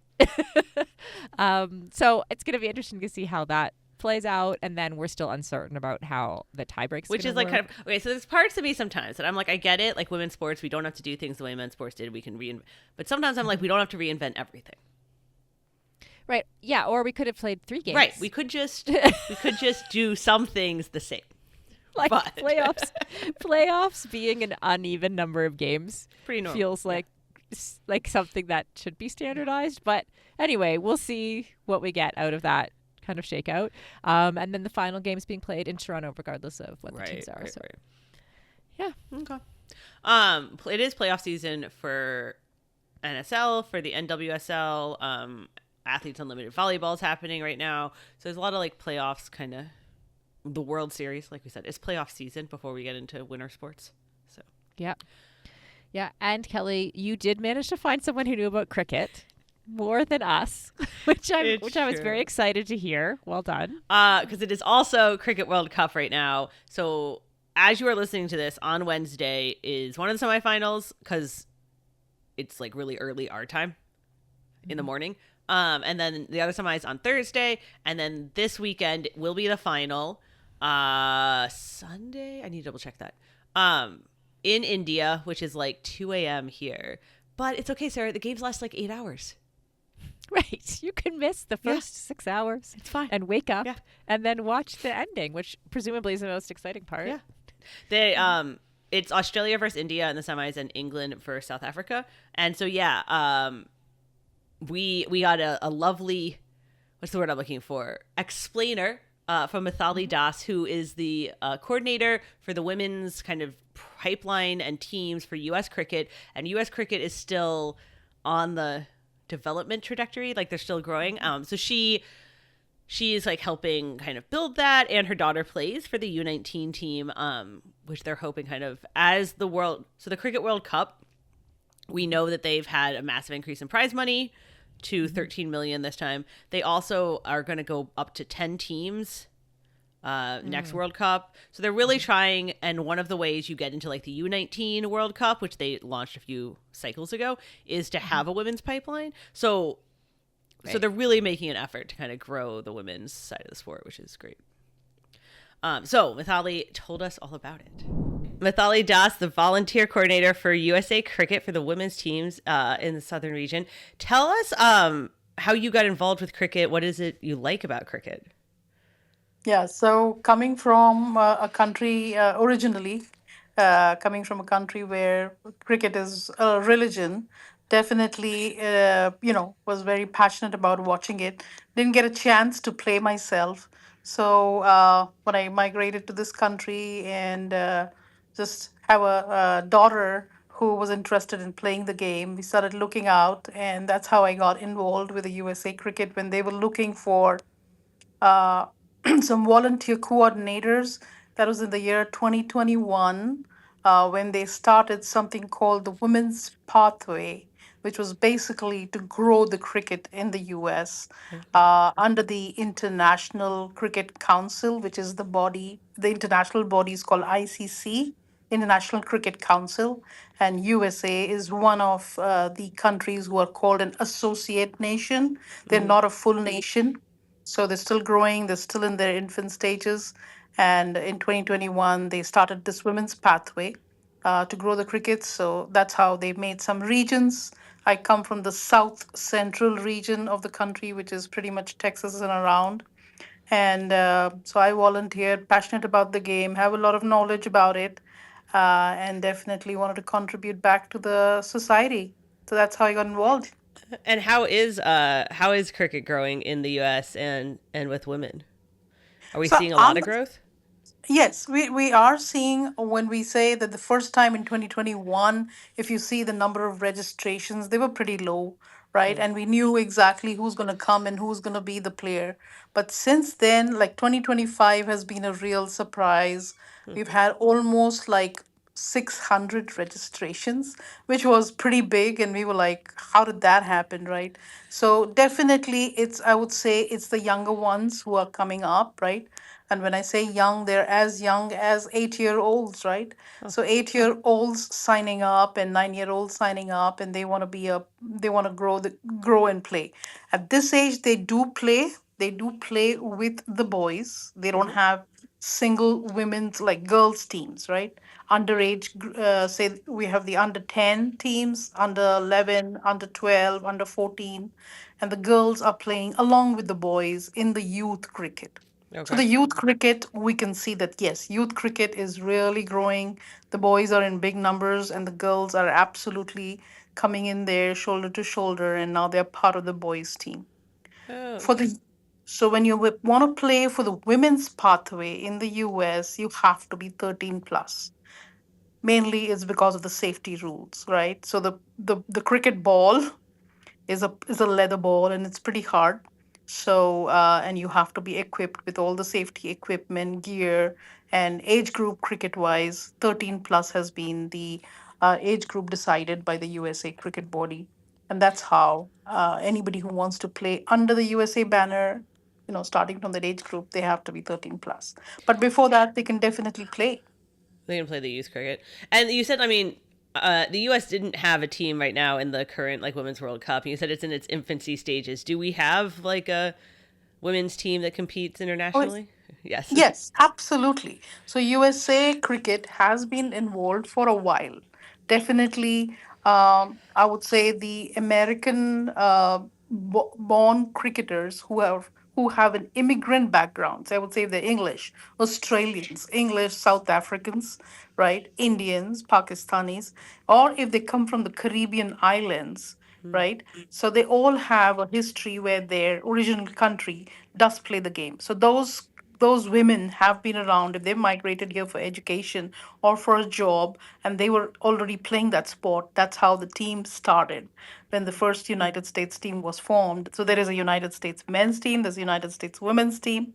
So it's going to be interesting to see how that plays out, and then we're still uncertain about how the tiebreaks, which is work. Kind of okay. So there's parts of me sometimes that I'm like, I get it, like women's sports, we don't have to do things the way men's sports did. We can reinvent, but sometimes I'm like, we don't have to reinvent everything. Right. Yeah. Or we could have played 3 games. Right. We could just do some things the same. Like but playoffs being an uneven number of games pretty normal. feels like something that should be standardized. But anyway, we'll see what we get out of that kind of shakeout. And then the final games being played in Toronto, regardless of what the teams are. So yeah. Okay. It is playoff season for NSL, for the NWSL. Athletes Unlimited volleyball is happening right now. So there's a lot of like playoffs, kind of the World Series, like we said, it's playoff season before we get into winter sports. So yeah. And Kelly, you did manage to find someone who knew about cricket more than us, which I was very excited to hear. Well done. Because it is also Cricket World Cup right now. So as you are listening to this, on Wednesday is one of the semifinals, because it's like really early our time in the morning. And then the other semi is on Thursday, and then this weekend will be the final. Sunday, I need to double check that. In India, which is like 2 a.m. here. But it's okay, Sarah. The games last like 8 hours. Right. You can miss the first 6 hours. It's fine. And wake up and then watch the ending, which presumably is the most exciting part. Yeah. It's Australia versus India in the semis and England versus South Africa. And so, we got a lovely, what's the word I'm looking for? Explainer from Mithali Das, who is the coordinator for the women's kind of pipeline and teams for U.S. cricket. And U.S. cricket is still on the development trajectory, like they're still growing. So she is like helping kind of build that, and her daughter plays for the U19 team, which they're hoping kind of as the Cricket World Cup, we know that they've had a massive increase in prize money to 13 million this time. They also are going to go up to 10 teams next World Cup. So they're really trying, and one of the ways you get into like the U19 World Cup, which they launched a few cycles ago, is to have a women's pipeline. So they're really making an effort to kind of grow the women's side of the sport, which is great. So Mithali told us all about it. Mithali Das, the volunteer coordinator for USA Cricket for the women's teams in the southern region. Tell us how you got involved with cricket. What is it you like about cricket? Yeah, so coming from a country originally, coming from a country where cricket is a religion, definitely, was very passionate about watching it. Didn't get a chance to play myself. So when I migrated to this country and just have a daughter who was interested in playing the game, we started looking out, and that's how I got involved with the USA Cricket when they were looking for uh, some volunteer coordinators. That was in the year 2021 when they started something called the Women's Pathway, which was basically to grow the cricket in the US under the International Cricket Council, which is the international body is called ICC. International Cricket Council, and USA is one of the countries who are called an associate nation. They're not a full nation. So they're still growing, they're still in their infant stages. And in 2021, they started this women's pathway to grow the cricket. So that's how they made some regions. I come from the south central region of the country, which is pretty much Texas and around. And so I volunteered, passionate about the game, have a lot of knowledge about it, and definitely wanted to contribute back to the society. So that's how I got involved. And how is cricket growing in the U.S. and with women? Are we seeing a lot of growth? Yes, we are seeing, when we say that the first time in 2021, if you see the number of registrations, they were pretty low, right? And we knew exactly who's going to come and who's going to be the player. But since then, like 2025 has been a real surprise. We've had almost like 600 registrations, which was pretty big. And we were like, how did that happen, right? So definitely I would say it's the younger ones who are coming up, right? And when I say young, they're as young as 8-year-olds, right? So 8-year-olds signing up and 9-year-olds signing up, and they want to grow and play. At this age, they do play. They do play with the boys. They don't have single women's like girls teams, right? Underage, say we have the under 10 teams, under 11, under 12, under 14, and the girls are playing along with the boys in the youth cricket. So Okay. the youth cricket, we can see that yes, youth cricket is really growing. The boys are in big numbers, and the girls are absolutely coming in there shoulder to shoulder, and now they're part of the boys' team. Oh, For okay. the so when you want to play for the women's pathway in the US, you have to be 13 plus. Mainly, it's because of the safety rules, right? So the cricket ball is a leather ball, and it's pretty hard. So and you have to be equipped with all the safety equipment, gear, and age group cricket wise. 13 plus has been the age group decided by the USA Cricket Body, and that's how anybody who wants to play under the USA banner, starting from that age group, they have to be 13 plus. But before that, they can definitely play. They can play the youth cricket. And you said, I mean, the U.S. didn't have a team right now in the current like Women's World Cup. You said it's in its infancy stages. Do we have like a women's team that competes Oh, internationally? Yes. yes, absolutely. So USA cricket has been involved for a while. Definitely, I would say the American born cricketers who have an immigrant backgrounds. I would say the English, Australians, English, South Africans, right? Indians, Pakistanis, or if they come from the Caribbean islands, right? So they all have a history where their original country does play the game. So those women have been around if they migrated here for education or for a job and they were already playing that sport. That's how the team started when the first United States team was formed. So there is a United States men's team, there's a United States women's team.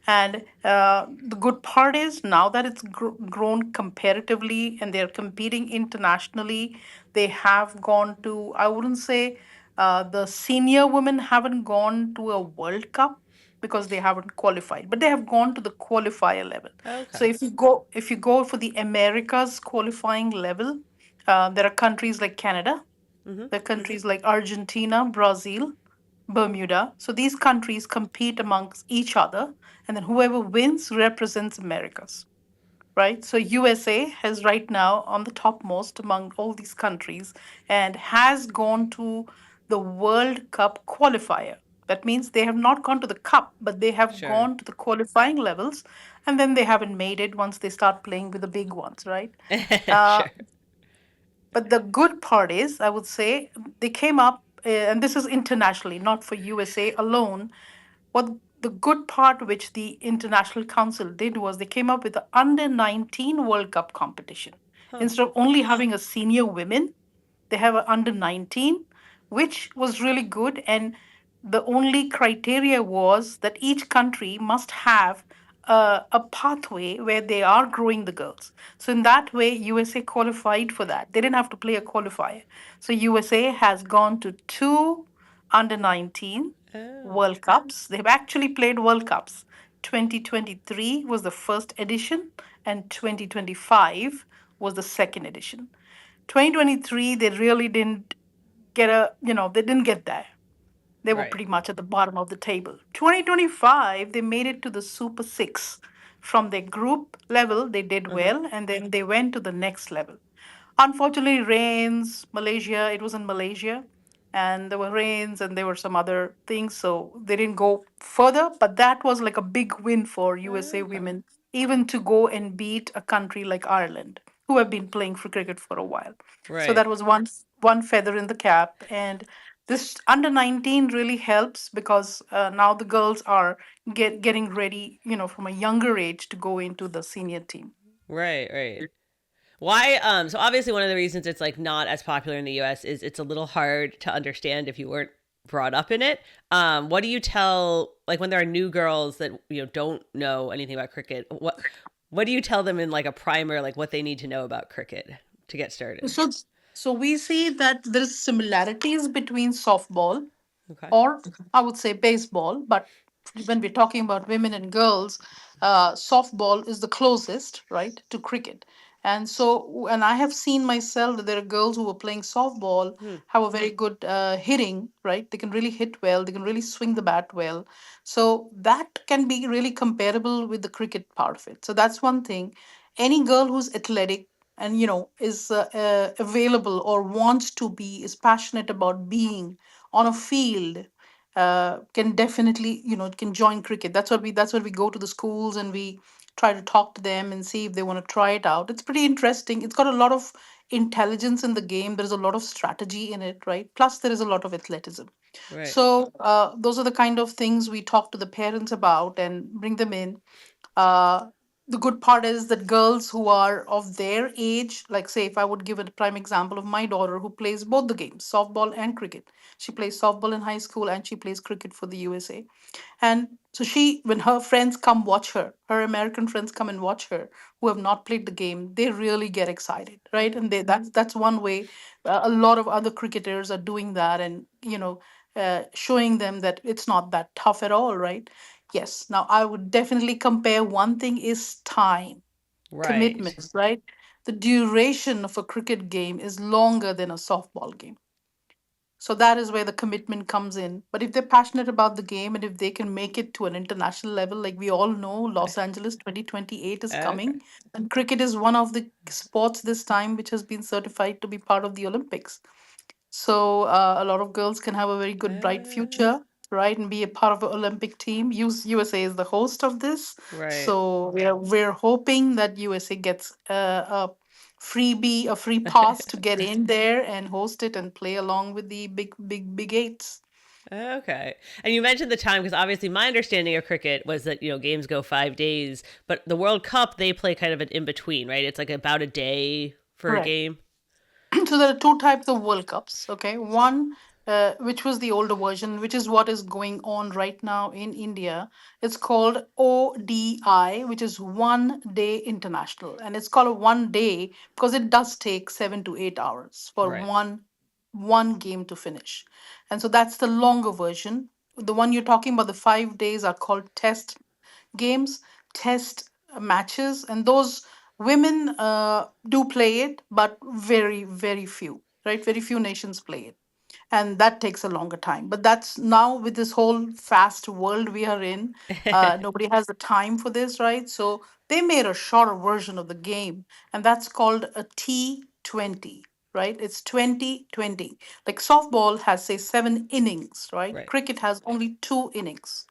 And the good part is now that it's grown comparatively and they're competing internationally, they have gone to, I wouldn't say the senior women haven't gone to a World Cup because they haven't qualified, but they have gone to the qualifier level. So Okay. if you go for the Americas qualifying level, there are countries like Canada, Mm-hmm. there are countries like Argentina, Brazil, Bermuda. So these countries compete amongst each other, and then whoever wins represents Americas, right? So USA has right now on the topmost among all these countries and has gone to the World Cup qualifier. That means they have not gone to the cup, but they have Sure. gone to the qualifying levels, and then they haven't made it once they start playing with the big ones, right? Uh, Sure. but the good part is, I would say, they came up, and this is internationally, not for USA alone. What the good part, which the International Council did, was they came up with the under 19 World Cup competition. Huh. Instead of only having a senior women, they have a under 19, which was really good. And the only criteria was that each country must have a pathway where they are growing the girls. So in that way, USA qualified for that. They didn't have to play a qualifier. So USA has gone to two under 19 Oh. World Cups. They've actually played World Cups. 2023 was the first edition, and 2025 was the second edition. 2023, they really didn't they didn't get there. They were Right. pretty much at the bottom of the table. 2025, they made it to the Super Six. From their group level, they did Uh-huh. well, and then they went to the next level. Unfortunately, rains, Malaysia, it was in Malaysia, and there were rains and there were some other things, so they didn't go further. But that was like a big win for USA Okay. women, even to go and beat a country like Ireland, who have been playing for cricket for a while. So Right. that was one feather in the cap. And this under 19 really helps because now the girls are getting ready, from a younger age to go into the senior team. Right. Right. Why? So obviously, one of the reasons it's like not as popular in the U.S. is it's a little hard to understand if you weren't brought up in it. What do you tell like when there are new girls that don't know anything about cricket? What do you tell them in like a primer, like what they need to know about cricket to get started? So we see that there's similarities between softball, Okay. or I would say baseball, but when we're talking about women and girls, softball is the closest, right, to cricket. And I have seen myself that there are girls who are playing softball, Hmm. have a very good hitting, right? They can really hit well, they can really swing the bat well. So that can be really comparable with the cricket part of it. So that's one thing. Any girl who's athletic and is available or wants to be, is passionate about being on a field, can definitely, can join cricket. That's what we go to the schools and we try to talk to them and see if they want to try it out. It's pretty interesting. It's got a lot of intelligence in the game. There's a lot of strategy in it, right? Plus, there is a lot of athleticism. Right. So those are the kind of things we talk to the parents about and bring them in. uh, the good part is that girls who are of their age, like say, if I would give a prime example of my daughter who plays both the games, softball and cricket. She plays softball in high school and she plays cricket for the USA. And so when her friends come watch her, her American friends come and watch her, who have not played the game, they really get excited, right? And that's one way. A lot of other cricketers are doing that, and showing them that it's not that tough at all, right? Yes. Now I would definitely compare. One thing is time, Right. commitments, right? The duration of a cricket game is longer than a softball game. So that is where the commitment comes in. But if they're passionate about the game and if they can make it to an international level, like we all know, Los Angeles 2028 is Okay. coming. And cricket is one of the sports this time which has been certified to be part of the Olympics. So a lot of girls can have a very good, bright Uh, future, right, and be a part of an Olympic team. USA is the host of this, right. so we're hoping that USA gets a free pass to get in there and host it and play along with the big eights. Okay. And you mentioned the time because obviously my understanding of cricket was that, games go 5 days, but the World Cup, they play kind of an in between, right? It's like about a day for a Correct. game. So there are two types of World Cups. Okay, one, which was the older version, which is what is going on right now in India. It's called ODI, which is One Day International, and it's called a 1 day because it does take 7 to 8 hours for Right. one game to finish, and so that's the longer version. The one you're talking about, the 5 days, are called Test games, test matches, and those women do play it, but very few, right? Very few nations play it, and that takes a longer time. But that's now, with this whole fast world we are in, nobody has the time for this, right? So they made a shorter version of the game, and that's called a T20. Right, it's 2020. Like softball has, say, 7 innings, right? Right. Cricket has only 2 innings,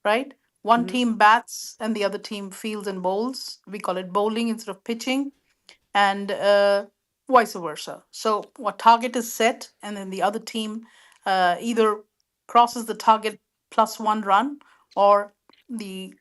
right? One Hmm. team bats and the other team fields and bowls. We call it bowling instead of pitching, and vice versa. So, what target is set, and then the other team either crosses the target plus 1 run, or the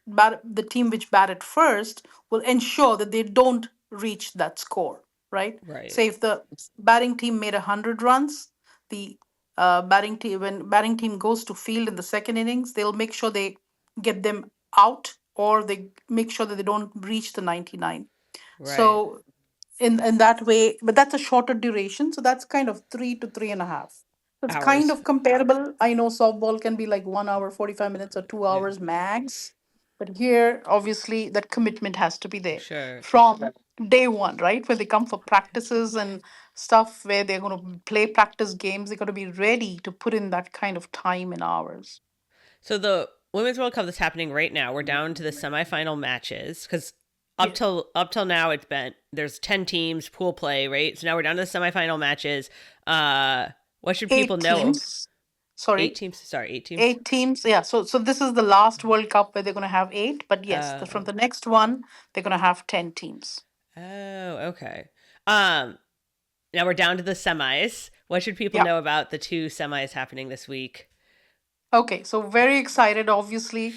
team which batted first will ensure that they don't reach that score. Right? Right. Say if the batting team made 100 runs, the batting team when batting team goes to field in the second innings, they'll make sure they get them out, or they make sure that they don't reach the 99. Right. So in that way, but that's a shorter duration, so that's kind of 3 to 3.5. It's kind Hours. of comparable. I know softball can be like 1 hour 45 minutes or two Yeah. hours max, but here obviously that commitment has to be there Sure. from day one, right? Where they come for practices and stuff, where they're going to play practice games, they're going to be ready to put in that kind of time and hours. So the Women's World Cup that's happening right now, we're down to the semifinal matches because up Yeah. till up till now it's been there's 10 teams pool play, right? So now we're down to the semifinal matches. What should people Eight know? teams. Eight Sorry. teams. Sorry, 8 teams. 8 teams, yeah. So this is the last World Cup where they're going to have eight, but yes, from Oh. the next one they're going to have 10 teams. Oh, okay. Um, Now we're down to the semis. What should people Yeah. know about the two semis happening this week? Okay, so very excited. Obviously,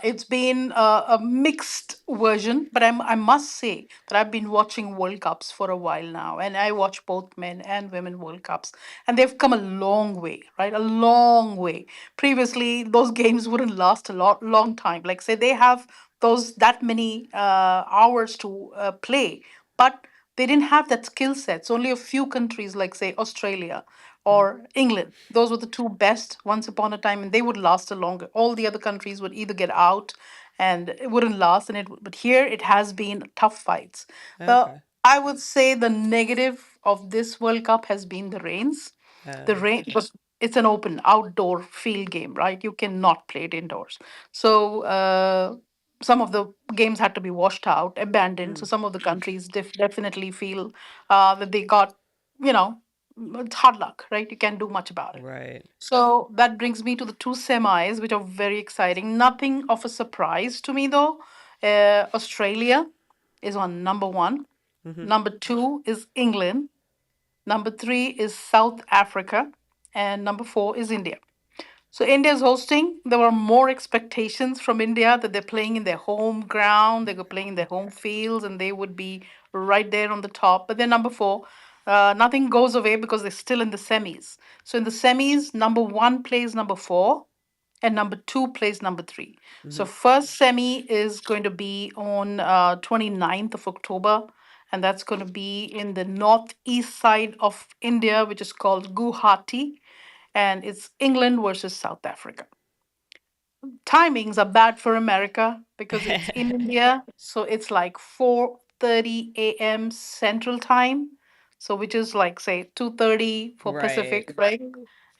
it's been a mixed version, but I must say that I've been watching World Cups for a while now, and I watch both men and women World Cups, and they've come a long way, right? A long way. Previously, those games wouldn't last a long time. Like say they have that many hours to play, but they didn't have that skill sets. Only a few countries, like say Australia Mhm. or England. Those were the two best once upon a time, and they would last a longer. All the other countries would either get out, and it wouldn't last. But here it has been tough fights. Okay. I would say the negative of this World Cup has been the rains. The Oh. rain, because it's an open outdoor field game, right? You cannot play it indoors. So some of the games had to be washed out, abandoned. So Mm. some of the countries definitely feel that they got, you know, It's hard luck, right? You can't do much about it. Right. So that brings me to the two semis, which are very exciting. Nothing of a surprise to me, though. Australia is on number one. Hmm. Number two is England. Number three is South Africa. And number four is India. So India is hosting. There were more expectations from India that they're playing in their home ground, they were playing in their home fields, and they would be right there on the top. But they're number four. Nothing goes away because they're still in the semis. So in the semis, number one plays number four, and number two plays number three. Hmm. So first semi is going to be on 29th of October, and that's going to be in the northeast side of India, which is called Guwahati, and it's England versus South Africa. Timings are bad for America because it's in India, so it's like 4:30 a.m. Central Time, so which is like say 2:30 for Right. Pacific, right?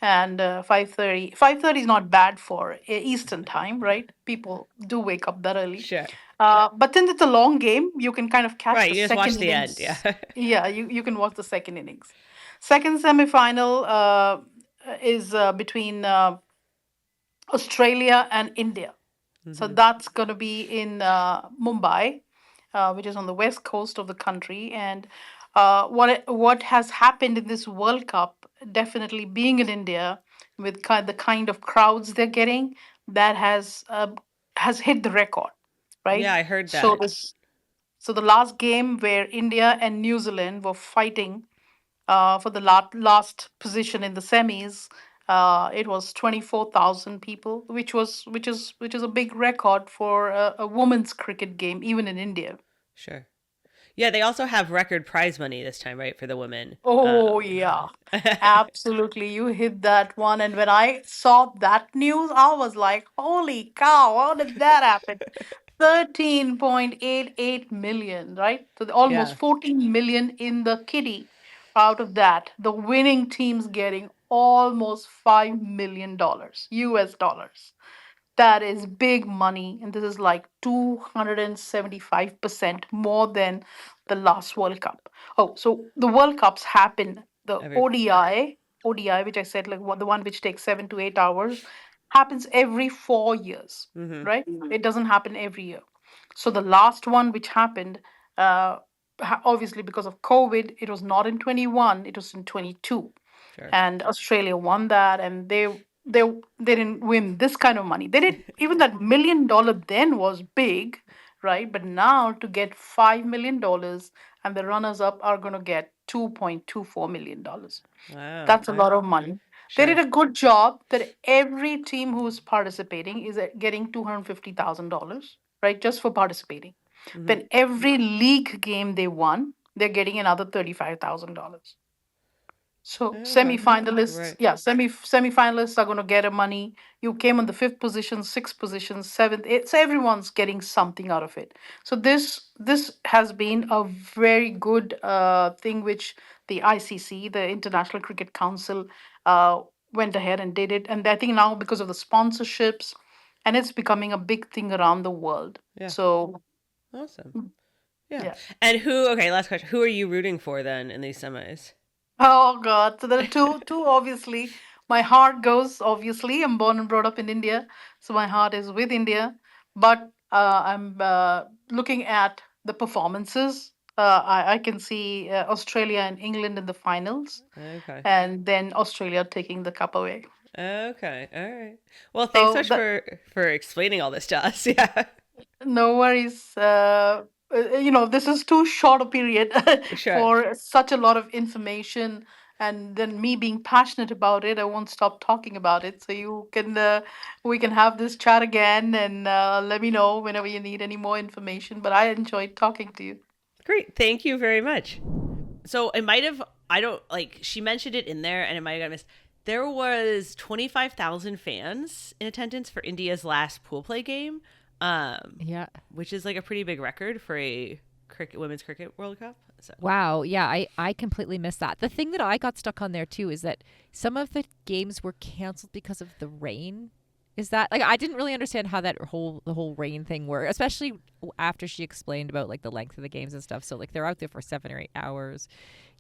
And 5:30. 5:30 is not bad for Eastern Time, right? People do wake up that early. Sure. But since it's a long game, you can kind of catch Right. the You just watch second the end. Yeah. innings. Yeah, you can watch the second innings. Second semifinal is between Australia and India. So Hmm. that's going to be in Mumbai, which is on the west coast of the country. And what has happened in this World Cup, definitely being in India, with the kind of crowds they're getting, that has hit the record, Yeah, right? I heard So that. this so the last game where India and New Zealand were fighting for the last position in the semis. It was 24,000 people, which is a big record for a women's cricket game, even in India. Sure. Yeah, they also have record prize money this time, right, for the women. Oh yeah, absolutely. You hit that one. And when I saw that news, I was like, "Holy cow! How did that happen?" 13.88 million, right? So almost Yeah, 14 million in the kitty. Out of that, the winning team's getting almost $5 million US dollars. That is big money, and this is like 275% more than the last World Cup. Oh, so the World Cups happen, the every. ODI, which I said, like the one which takes 7 to 8 hours, happens every 4 years, Hmm. right? It doesn't happen every year. So the last one which happened, uh, obviously because of COVID, it was not in 21, it was in 22, Sure. and Australia won that, and they didn't win this kind of money. They did even that $1 million then was big, right? But now to get $5 million, and the runners up are gonna get $2.24 million. Wow. That's a lot of money. They did Sure. a good job that every team who is participating is getting $250,000, right? Just for participating. Hmm. Then every league game they won, they're getting another $35,000. So Okay. semi-finalists, Right. yeah, semi-finalists are going to get a money. You came on the fifth position, sixth position, seventh, eighth. So everyone's getting something out of it. So this has been a very good thing which the ICC, the International Cricket Council, uh, went ahead and did it. And I think now because of the sponsorships, and it's becoming a big thing around the world. Yeah. So Awesome. Yeah. yeah. And who? Okay. Last question. Who are you rooting for then in these semis? Oh God. So there are two obviously. My heart goes, obviously. I'm born and brought up in India, so my heart is with India. But I'm looking at the performances. I can see Australia and England in the finals, Okay. and then Australia taking the cup away. Okay. All right. Well, thanks so So much that for explaining all this to us. Yeah. no worries. This is too short a period Sure. for such a lot of information. And then me being passionate about it, I won't stop talking about it. So we can have this chat again, and let me know whenever you need any more information. But I enjoyed talking to you. Great. Thank you very much. So it might have. I don't like. She mentioned it in there, and it might have got missed. There was 25,000 fans in attendance for India's last pool play game, Yeah. which is like a pretty big record for a women's cricket World Cup. So Wow. Yeah, I completely missed that. The thing that I got stuck on there too is that some of the games were canceled because of the rain. Is that like I didn't really understand how the whole rain thing worked, especially after she explained about like the length of the games and stuff. So like they're out there for 7 or 8 hours.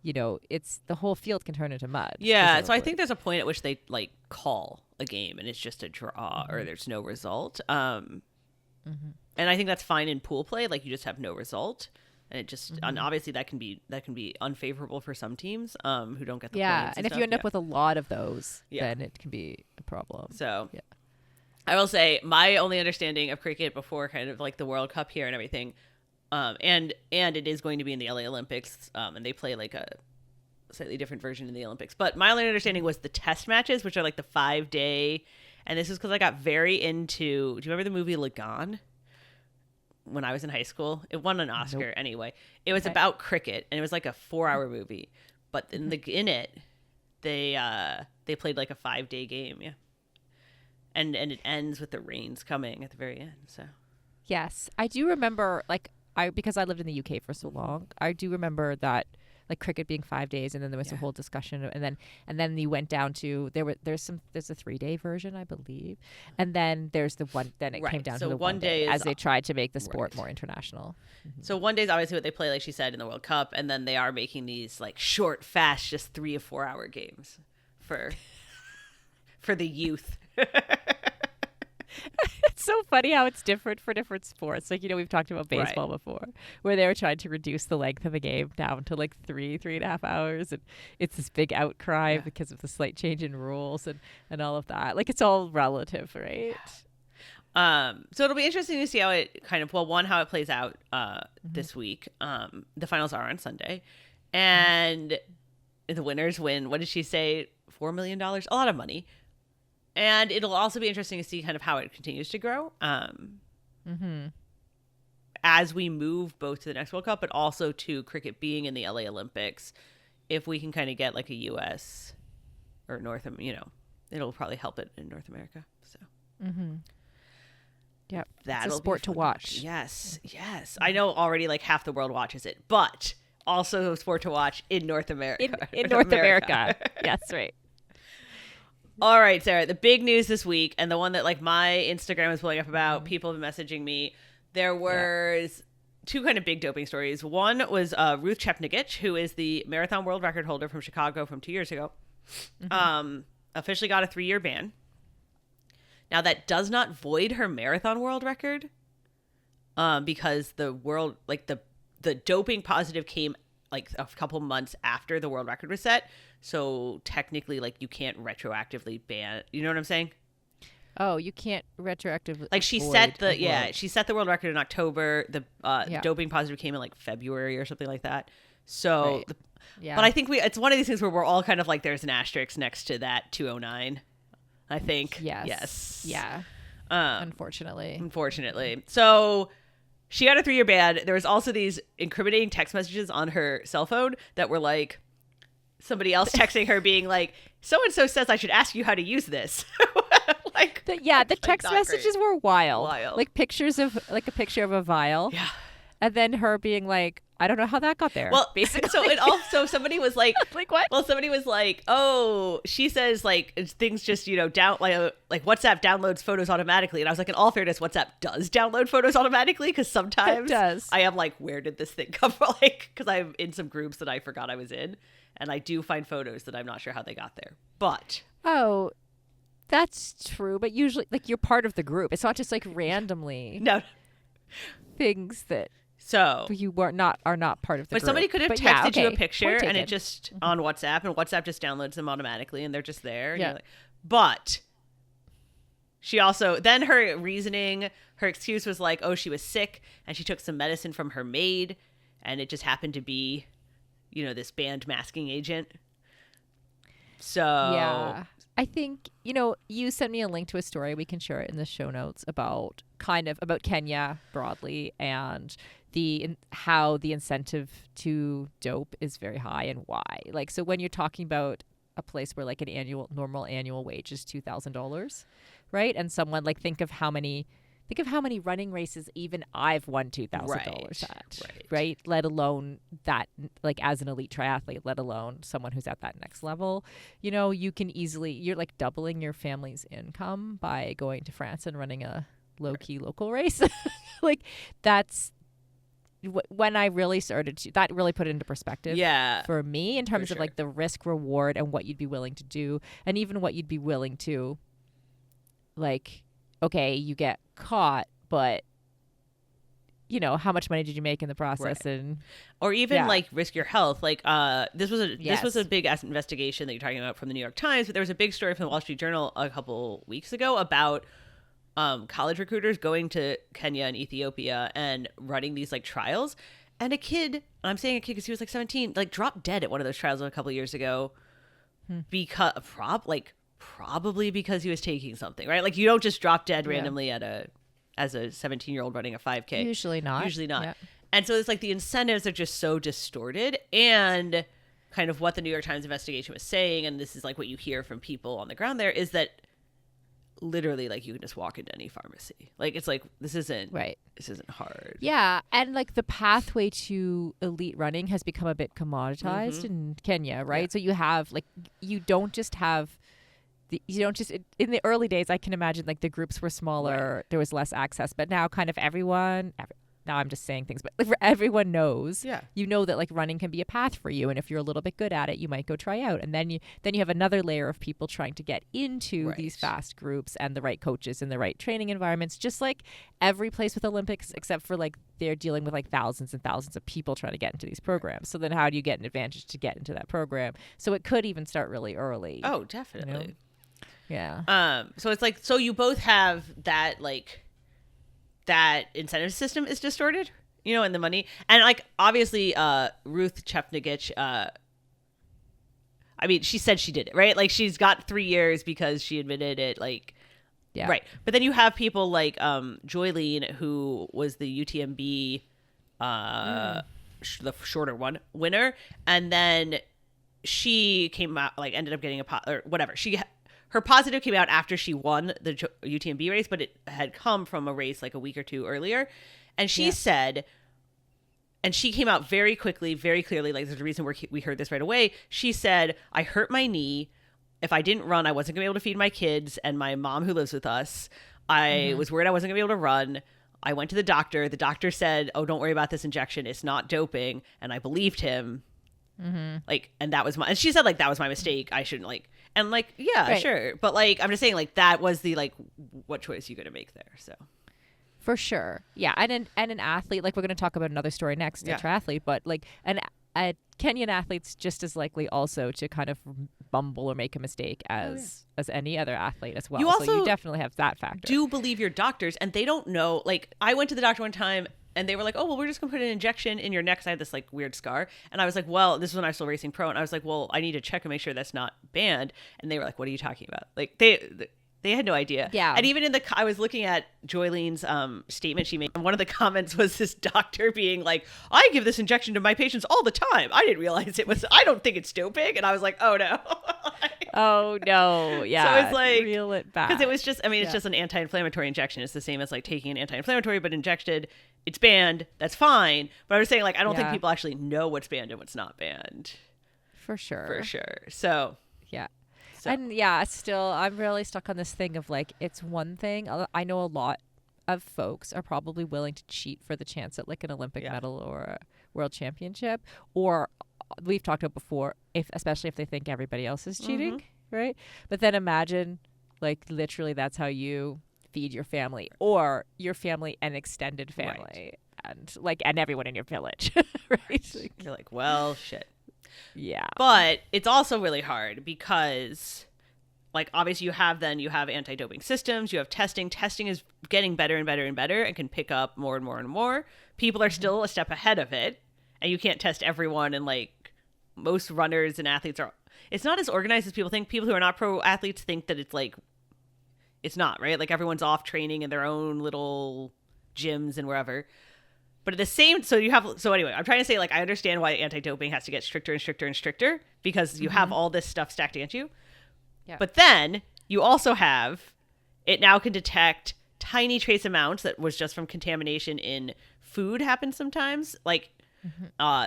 You know, it's the whole field can turn into mud. Yeah, so I presumably. think there's a point at which they like call a game and it's just a draw or there's no result. And I think that's fine in pool play. Like you just have no result, and it just and obviously that can be unfavorable for some teams who don't get the points. And if you end up with a lot of those, then it can be a problem. So yeah. I will say my only understanding of cricket before kind of like the World Cup here and everything, and it is going to be in the LA Olympics, and they play like a slightly different version in the Olympics. But my only understanding was the test matches, which are like the 5-day, and this is because I got very into. Do you remember the movie Lagan? When I was in high school, it won an Oscar. Anyway, it was about cricket, and it was like a 4-hour movie. But in it, they played like a 5-day game. Yeah. And it ends with the rains coming at the very end. So, yes, I do remember. Because I lived in the UK for so long, I do remember that like cricket being 5 days, and then there was a whole discussion, and then you went down to there's a 3-day version, I believe, and then there's the one. Then it came down to the 1 day as they tried to make the sport more international. So 1 day is obviously what they play, like she said, in the World Cup, and then they are making these like short, fast, just 3 or 4 hour games for the youth. It's so funny how it's different for different sports. Like, you know, we've talked about baseball before, where they were trying to reduce the length of the game down to like 3.5 hours. And it's this big outcry because of the slight change in rules and all of that. Like, it's all relative, right? So it'll be interesting to see how it kind of, how it plays out this week. The finals are on Sunday. And the winners win, what did she say? $4 million? A lot of money. And it'll also be interesting to see kind of how it continues to grow as we move both to the next World Cup, but also to cricket being in the LA Olympics. If we can kind of get like a U.S. or it'll probably help it in North America. So, Yep, that's a sport to watch. Yes. I know already like half the world watches it, but also a sport to watch in North America. In North America. Yes, right. All right, Sarah, the big news this week, and the one that like my Instagram was pulling up about, people have been messaging me. There was 2 kind of big doping stories. One was Ruth Chepnagich, who is the marathon world record holder from Chicago from 2 years ago, officially got a 3-year ban. Now that does not void her marathon world record, because the world, like the doping positive came like a couple months after the world record was set. So technically, like, you can't retractively ban. You know what I'm saying? Oh, you can't retroactively. Like she set the world record in October. The doping positive came in like February or something like that. So, but I think it's one of these things where we're all kind of like, there's an asterisk next to that 209. I think. Yes. Yeah. Unfortunately. So she got a 3-year ban. There was also these incriminating text messages on her cell phone that were like, somebody else texting her being like, so-and-so says I should ask you how to use this. Like, the text messages were wild. Like a picture of a vial. Yeah. And then her being like, I don't know how that got there. Well, basically. So it also, somebody was like, like what? Well, somebody was like, oh, she says like things just, down like WhatsApp downloads photos automatically. And I was like, in all fairness, WhatsApp does download photos automatically, because sometimes it does. I am like, where did this thing come from? Like, because I'm in some groups that I forgot I was in. And I do find photos that I'm not sure how they got there. But that's true. But usually, like, you're part of the group. It's not just like randomly things that you are not part of the group. But somebody could have texted you a picture, and it just on WhatsApp, and WhatsApp just downloads them automatically, and they're just there. And you're like, but she also, then her reasoning, her excuse was like, oh, she was sick and she took some medicine from her maid, and it just happened to be, this banned masking agent. So yeah, I think, you sent me a link to a story. We can share it in the show notes about Kenya broadly, and how the incentive to dope is very high, and why. Like, so when you're talking about a place where like normal annual wage is $2,000, right? And someone, like, think of how many think of how many running races even I've won $2,000 at, right? Let alone that, like, as an elite triathlete, let alone someone who's at that next level. You know, you can easily, you're like doubling your family's income by going to France and running a low-key local race. Like, that's when I really started to, that really put it into perspective for me in terms of like the risk reward and what you'd be willing to do, and even what you'd be willing to, like, okay, you get caught, but you know, how much money did you make in the process? And or even like risk your health. Like this was a big investigation that you're talking about from the New York Times, but there was a big story from the Wall Street Journal a couple weeks ago about college recruiters going to Kenya and Ethiopia and running these like trials, and a kid, I'm saying a kid because he was like 17, like dropped dead at one of those trials a couple of years ago because probably because he was taking something, right? Like, you don't just drop dead randomly as a 17-year-old running a 5K. Usually not. Yeah. And so it's like the incentives are just so distorted, and kind of what the New York Times investigation was saying, and this is like what you hear from people on the ground there, is that literally, like, you can just walk into any pharmacy. Like, it's like, this isn't hard. Yeah, and like the pathway to elite running has become a bit commoditized in Kenya, right? So you have like, you don't just in the early days, I can imagine like the groups were smaller, there was less access, but now kind of now I'm just saying things, but like, everyone knows, you know that like running can be a path for you, and if you're a little bit good at it, you might go try out, and then you have another layer of people trying to get into these fast groups and the right coaches and the right training environments, just like every place with Olympics, except for like they're dealing with like thousands and thousands of people trying to get into these programs. So then how do you get an advantage to get into that program? So it could even start really early. Oh, definitely. You know? Yeah. So it's like, so you both have that, like, that incentive system is distorted, you know, and the money. And like, obviously, Ruth Chepnagich, I mean, she said she did it, right? Like, she's got 3 years because she admitted it, like, right. But then you have people like Joylene, who was the UTMB, the shorter one, winner. And then she came out, like, ended up getting or whatever. Her positive came out after she won the UTMB race, but it had come from a race like a week or two earlier. And she said, and she came out very quickly, very clearly, like, there's a reason we heard this right away. She said, I hurt my knee. If I didn't run, I wasn't going to be able to feed my kids and my mom who lives with us. I was worried I wasn't going to be able to run. I went to the doctor. The doctor said, oh, don't worry about this injection. It's not doping. And I believed him. Like, and that was and she said, like, that was my mistake. I shouldn't, like, and like, sure. But like, I'm just saying, like, that was the, like, what choice you going to make there. So for sure. Yeah. And an athlete, like, we're going to talk about another story next, a triathlete, but like a Kenyan athlete's just as likely also to kind of bumble or make a mistake as any other athlete as well. You also so you definitely have that factor. Do believe your doctors, and they don't know. Like, I went to the doctor one time, and they were like, oh, well, we're just going to put an injection in your neck. 'Cause I had this, like, weird scar. And I was like, well, this is when I was still racing pro. And I was like, well, I need to check and make sure that's not banned. And they were like, what are you talking about? Like, they had no idea. Yeah. And even I was looking at Joylene's statement she made. And one of the comments was this doctor being like, I give this injection to my patients all the time. I didn't realize I don't think it's doping. And I was like, oh, no. Oh, no. Yeah. So it's like, reel it back. Because it was just, I mean, it's just an anti-inflammatory injection. It's the same as like taking an anti-inflammatory, but injected. It's banned. That's fine. But I was saying, like, I don't think people actually know what's banned and what's not banned. For sure. For sure. So. Yeah. So. And still, I'm really stuck on this thing of like, it's one thing. I know a lot of folks are probably willing to cheat for the chance at like an Olympic medal or a world championship, or we've talked about before, especially if they think everybody else is cheating, right? But then imagine, like, literally that's how you feed your family or your family and extended family and everyone in your village, right? Like, you're like, well, shit. Yeah. But it's also really hard because, like, obviously you have anti-doping systems, you have testing. Testing is getting better and better and better and can pick up more and more and more. People are still a step ahead of it, and you can't test everyone. And like, most runners and athletes it's not as organized as people think. People who are not pro athletes think that it's like, it's not, right? Like, everyone's off training in their own little gyms and wherever. But at the same, so anyway, I'm trying to say, like, I understand why anti-doping has to get stricter and stricter and stricter because you have all this stuff stacked against you. Yeah. But then you also have, it now can detect tiny trace amounts that was just from contamination in food happens sometimes. Like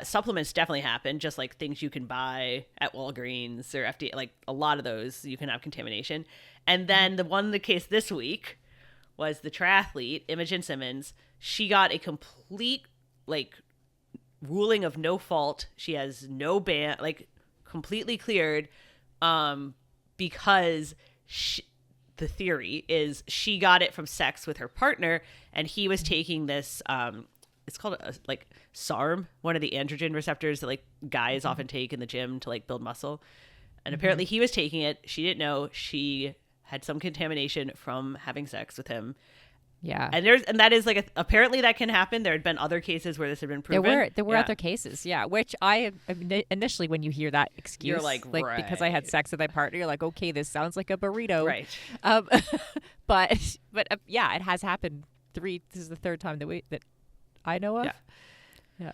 supplements definitely happen, just like things you can buy at Walgreens or FDA, like a lot of those you can have contamination. And then the case this week was the triathlete, Imogen Simmons. She got a complete like ruling of no fault. She has no ban, like completely cleared, because the theory is she got it from sex with her partner, and he was taking this it's called like SARM, one of the androgen receptors that like guys often take in the gym to like build muscle. And apparently he was taking it. She didn't know. She had some contamination from having sex with him. Yeah. And that is like apparently that can happen. There had been other cases where this had been proven. There were other cases, yeah. Which initially, when you hear that excuse, you're like right. Because I had sex with my partner, you're like, okay, this sounds like a burrito, right? But yeah, it has happened. This is the third time that I know of. Yeah.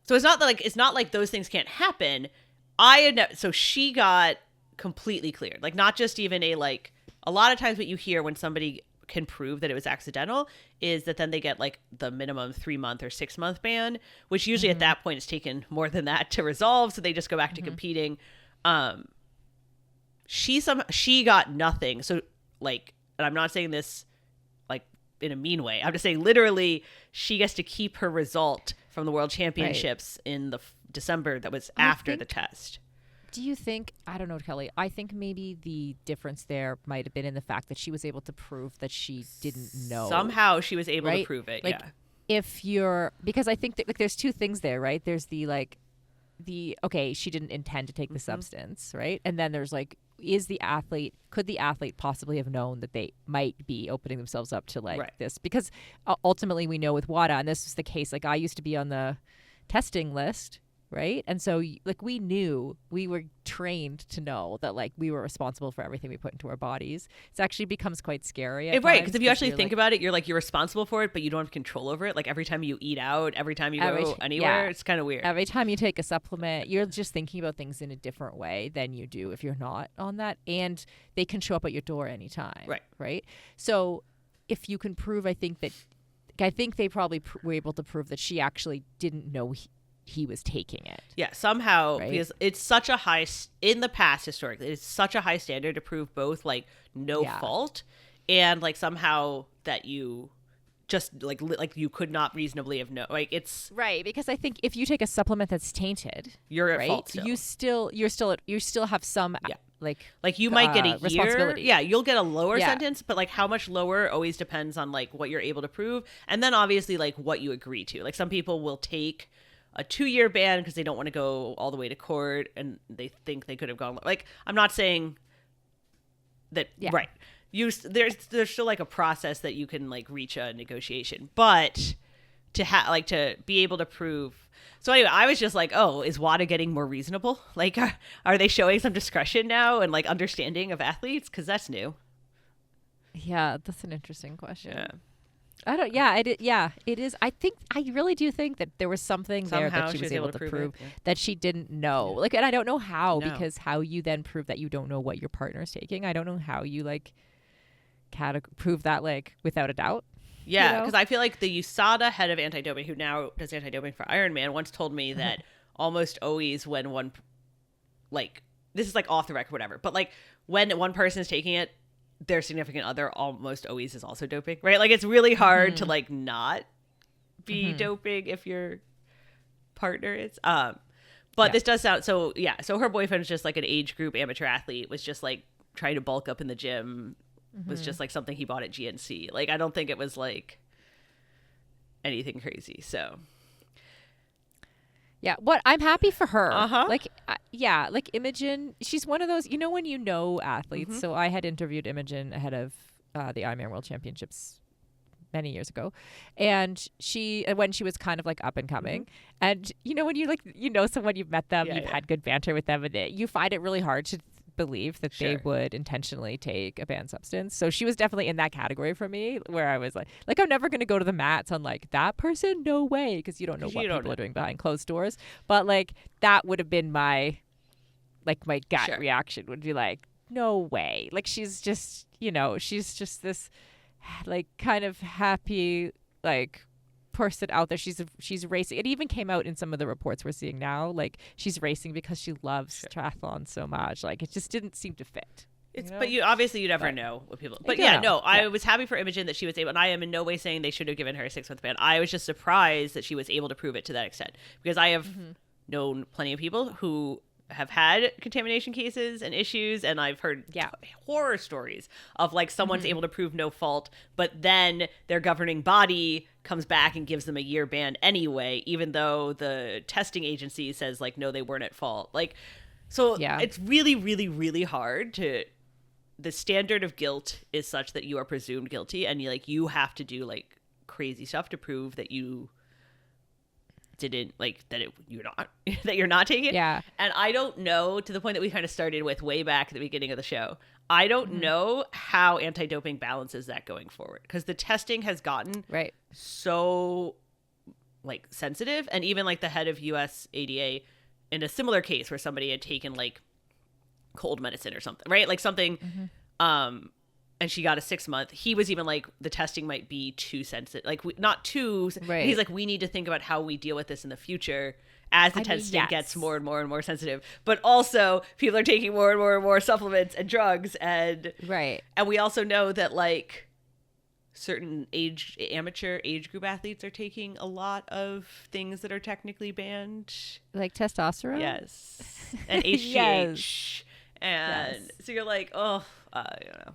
So it's not like those things can't happen. So she got completely cleared. Like not just even a lot of times what you hear when somebody can prove that it was accidental is that then they get like the minimum 3-month or 6-month ban, which usually at that point it's taken more than that to resolve. So they just go back to competing. She got nothing. So like, and I'm not saying this like in a mean way. I'm just saying literally she gets to keep her result from the World Championships in the December that was after the test. Do you think, I don't know, Kelly, I think maybe the difference there might have been in the fact that she was able to prove that she didn't know. Somehow she was able to prove it, like, because I think that like there's two things there, right? There's okay, she didn't intend to take the substance, right? And then there's like, could the athlete possibly have known that they might be opening themselves up to this? Because ultimately we know with WADA, and this was the case, like I used to be on the testing list, right? And so like we were trained to know that like we were responsible for everything we put into our bodies. It actually becomes quite scary. Right, because if you actually think about it, you're responsible for it, but you don't have control over it. Like every time you eat out, every time you go anywhere, it's kind of weird. Every time you take a supplement, you're just thinking about things in a different way than you do if you're not on that. And they can show up at your door anytime. Right. So if you can prove, I think they probably were able to prove that she actually didn't know he was taking it. Yeah, somehow, because it's such a high, in the past historically, it's such a high standard to prove both like no fault and like somehow that you just like you could not reasonably have known. Like it's right, because I think if you take a supplement that's tainted, you're at fault still. you still have some like you might get a year. Responsibility. Yeah, you'll get a lower sentence, but like how much lower always depends on like what you're able to prove, and then obviously like what you agree to. Like some people will take a 2-year ban because they don't want to go all the way to court and they think they could have gone. Like, I'm not saying that, right. There's still like a process that you can like reach a negotiation, but to be able to prove. So anyway, I was just like, oh, is WADA getting more reasonable? Like, are they showing some discretion now and like understanding of athletes? Cause that's new. Yeah. That's an interesting question. It is. I really do think that there was something there that she was able to prove that she didn't know. Like, and I don't know how, because how you then prove that you don't know what your partner's taking. I don't know how you like prove that like without a doubt. Yeah, because I feel like the USADA head of anti-doping, who now does anti-doping for Ironman, once told me that almost always when one, like, this is like off the record, whatever, but like when one person is taking it, their significant other almost always is also doping, right? Like it's really hard to like not be doping if your partner is. But this does sound so. So her boyfriend's just like an age group amateur athlete, was just like trying to bulk up in the gym. Was just like something he bought at GNC. Like I don't think it was like anything crazy. So yeah, what I'm happy for her. Like like Imogen, she's one of those, when you know athletes. So I had interviewed Imogen ahead of the Ironman World Championships many years ago, and when she was kind of like up and coming, and when you like someone, you've met them, you've had good banter with them, and you find it really hard to believe that they would intentionally take a banned substance. So she was definitely in that category for me, where I was like I'm never going to go to the mats on like that person, no way, because you don't know what people are doing behind closed doors. But like that would have been my gut reaction, would be like, no way. Like she's just she's just this like kind of happy like person out there. She's racing. It even came out in some of the reports we're seeing now. Like she's racing because she loves triathlon so much. Like it just didn't seem to fit. It's, you know? but you obviously you never know what people. But don't yeah, know. no, I was happy for Imogen that she was able, and I am in no way saying they should have given her a 6-month ban. I was just surprised that she was able to prove it to that extent because I have known plenty of people who have had contamination cases and issues, and I've heard horror stories of like someone's able to prove no fault, but then their governing body comes back and gives them a year ban anyway, even though the testing agency says like no, they weren't at fault. Like, so it's really, really, really hard to. The standard of guilt is such that you are presumed guilty, and you have to do like crazy stuff to prove that you didn't you're not that you're not taking it. Yeah. And I don't know, to the point that we kind of started with way back at the beginning of the show, I don't know how anti-doping balances that going forward, because the testing has gotten so like sensitive, and even like the head of US ADA in a similar case where somebody had taken like cold medicine or something, right? Like something, and she got a 6-month. He was even like, the testing might be too sensitive. Like not too, he's like, we need to think about how we deal with this in the future as the testing gets more and more and more sensitive. But also people are taking more and more and more supplements and drugs. And we also know that like certain amateur age group athletes are taking a lot of things that are technically banned. Like testosterone? Yes. And HGH. And so you're like, oh, I don't know.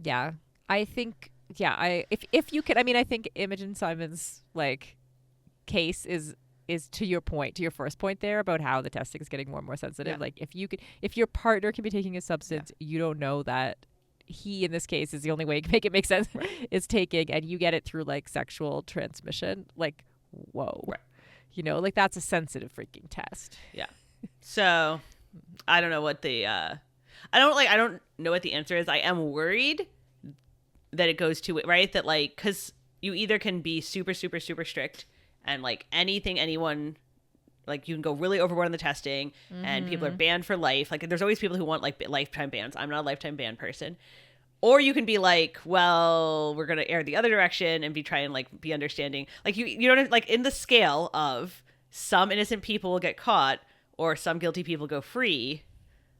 Yeah, I think, if you could, I mean, I think Imogen Simon's like case is to your first point there about how the testing is getting more and more sensitive. Like if your partner can be taking a substance, you don't know that he, in this case, is the only way you can make it make sense, is taking, and you get it through like sexual transmission. Like, whoa, you know, like that's a sensitive freaking test. Yeah. So I don't know what the I don't know what the answer is. I am worried that it goes to it, right? That like, because you either can be super, super, super strict and like anyone, like you can go really overboard on the testing and people are banned for life. Like there's always people who want like lifetime bans. I'm not a lifetime ban person. Or you can be like, well, we're going to err the other direction and try and like be understanding. Like you know, like in the scale of some innocent people will get caught or some guilty people go free.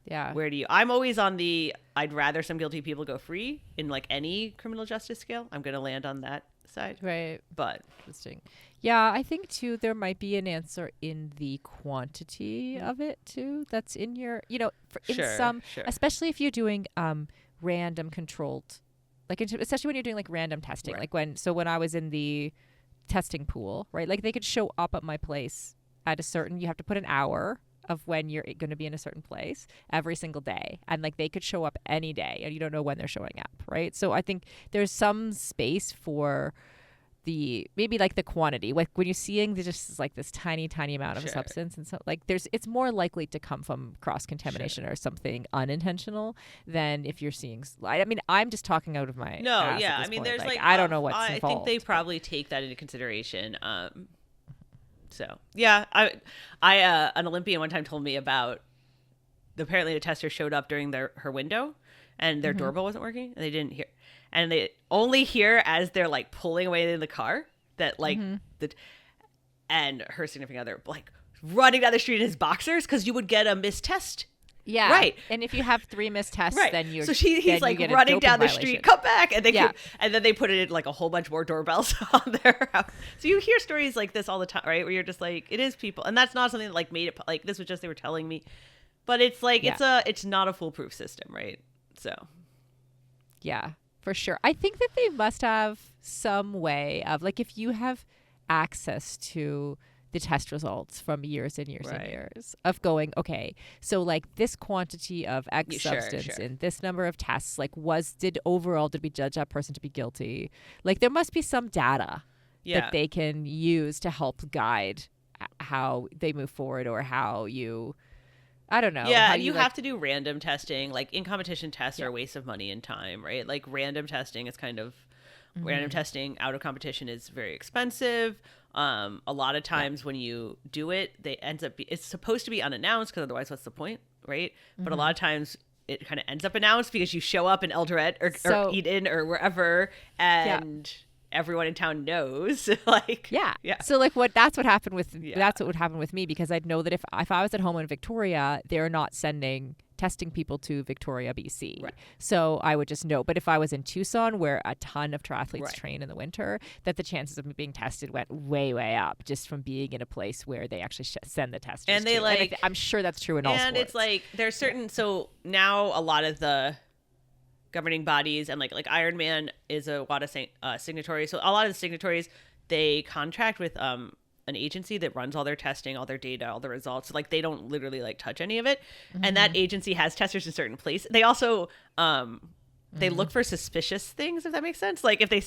Yeah. Where do you? I'm always on the I'd rather some guilty people go free in like any criminal justice scale. I'm going to land on that side. Right. But interesting. Yeah, I think too there might be an answer in the quantity of it too. That's in your, you know, especially if you're doing random controlled, like especially when you're doing like random testing. Like when I was in the testing pool, right? Like they could show up at my place at a certain, you have to put an hour of when you're going to be in a certain place every single day. And like they could show up any day and you don't know when they're showing up, right? So I think there's some space for maybe like the quantity. Like when you're seeing just like this tiny amount of a substance, and so like it's more likely to come from cross contamination or something unintentional than if you're seeing. I mean, I'm just talking out of my ass at this point. There's like I don't know what's I involved. think they probably take that into consideration. So yeah, I an Olympian one time told me about apparently the tester showed up during her window and their doorbell wasn't working and they didn't hear, and they only hear as they're like pulling away in the car that like and her significant other like running down the street in his boxers because you would get a missed test. Yeah. Right. And if you have 3 missed tests, then you're... So he's like running down the street, come back. And and then they put it in like a whole bunch more doorbells on their house. So you hear stories like this all the time, right? Where you're just like, it is people. And that's not something that like made it, like this was just, they were telling me. But it's like, it's not a foolproof system, right? So. Yeah, for sure. I think that they must have some way of like, if you have access to the test results from years and years and years of going, okay, so like this quantity of X substance in this number of tests, like did we judge that person to be guilty? Like there must be some data that they can use to help guide how they move forward or how you, I don't know. Yeah, you have to do random testing. Like in competition tests are a waste of money and time, right? Like random testing is kind of, random testing out of competition is very expensive. A lot of times when you do it, it's supposed to be unannounced because otherwise what's the point, right? But a lot of times it kind of ends up announced because you show up in Eldoret or Eden or wherever, and everyone in town knows. Like, yeah. So like that's what happened with me, because I'd know that if I was at home in Victoria, they're not sending testing people to Victoria, BC. Right. So I would just know. But if I was in Tucson, where a ton of triathletes train in the winter, that the chances of me being tested went way, way up just from being in a place where they actually send the testers. And they and I'm sure that's true in all sports. And it's like there's certain. So now a lot of the governing bodies and like Ironman is a WADA signatory. So a lot of the signatories, they contract with an agency that runs all their testing, all their data, all the results. So, like, they don't literally like touch any of it. And that agency has testers in certain places. They also they look for suspicious things, if that makes sense. Like if they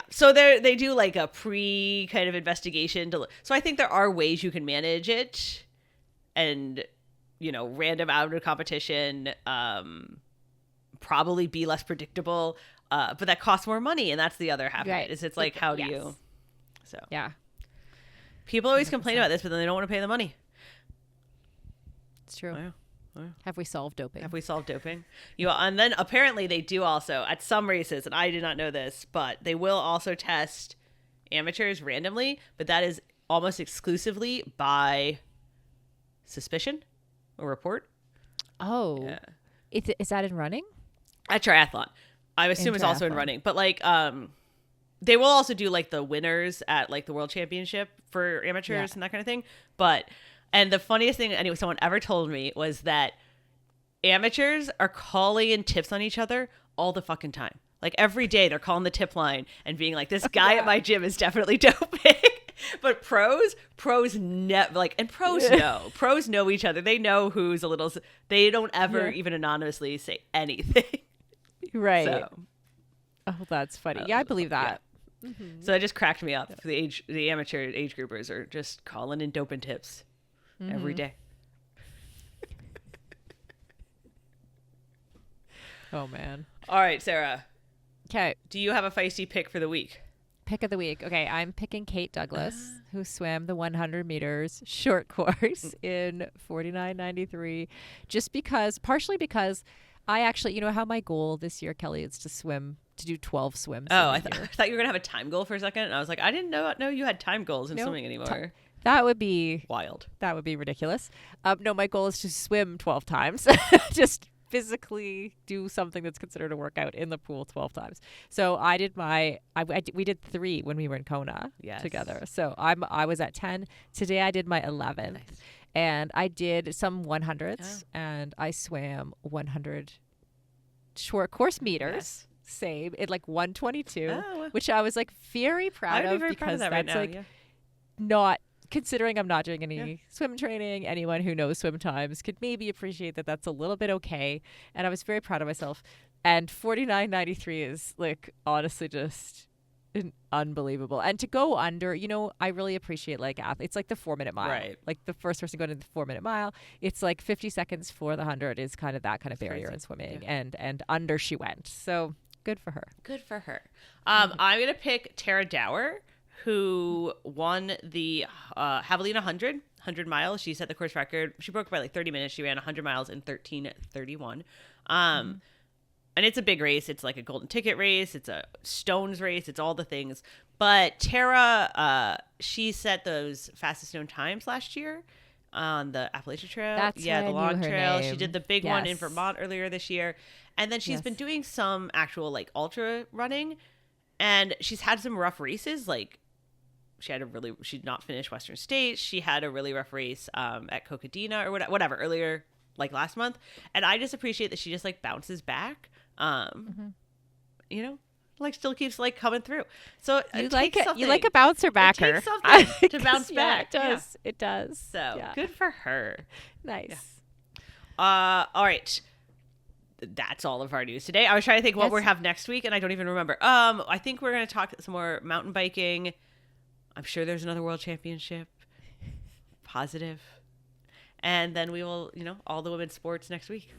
so they do like a pre kind of investigation so I think there are ways you can manage it, and random out of competition, probably be less predictable, but that costs more money, and that's the other half of it. Is it's like how do you? So yeah, people always complain about this, but then they don't want to pay the money. It's true. Yeah. Have we solved doping? And then apparently they do also at some races, and I did not know this, but they will also test amateurs randomly, but that is almost exclusively by suspicion or report. Oh, yeah. Is that in running? At triathlon. I assume it's also in running, but like, they will also do like the winners at like the world championship for amateurs and that kind of thing. And the funniest thing someone ever told me was that amateurs are calling in tips on each other all the fucking time. Like every day they're calling the tip line and being like, this guy at my gym is definitely doping. But pros never pros know each other. They know who's a little, they don't ever even anonymously say anything. Right. So, oh, that's funny. Yeah, I believe that. Yeah. So it just cracked me up. The amateur age groupers are just calling in doping tips every day. Oh man. All right, Sarah. Okay. Do you have a feisty pick for the week? Pick of the week. Okay, I'm picking Kate Douglas, who swam the 100 meters short course in 49.93, partially because I actually, how my goal this year, Kelly, is to do 12 swims. Oh, I thought you were going to have a time goal for a second. And I was like, I didn't know you had time goals in swimming anymore. That would be wild. That would be ridiculous. No, my goal is to swim 12 times. Just physically do something that's considered a workout in the pool 12 times. So I did we did 3 when we were in Kona together. So I was at 10. Today I did my 11th. Nice. And I did some 100s and I swam 100 short course meters. Yes. Same at like 122, which I was like very proud of, because that's right now, like not considering I'm not doing any swim training. Anyone who knows swim times could maybe appreciate that that's a little bit okay. And I was very proud of myself. And 49.93 is like honestly just unbelievable. And to go under, I really appreciate like athletes, like the 4-minute mile, right? Like the first person going to the 4-minute mile, it's like 50 seconds for the 100 is kind of that kind of barrier in swimming, and under she went. So good for her. I'm going to pick Tara Dower, who won the Javelina 100 miles. She set the course record. She broke by like 30 minutes. She ran 100 miles in 13:31. And it's a big race. It's like a golden ticket race. It's a stones race. It's all the things. But Tara, she set those fastest known times last year on the Appalachian Trail. The long trail. She did the big one in Vermont earlier this year. And then she's been doing some actual like ultra running. And she's had some rough races. Like she did not finish Western States. She had a really rough race at Cocodina or whatever earlier, like last month. And I just appreciate that she just like bounces back. Like still keeps like coming through. So you like a bouncer backer. It takes something to bounce back. It does. So good for her. Nice. Yeah. All right. That's all of our news today. I was trying to think what we have next week, and I don't even remember. I think we're going to talk some more mountain biking. I'm sure there's another world championship. Positive. And then we will, all the women's sports next week.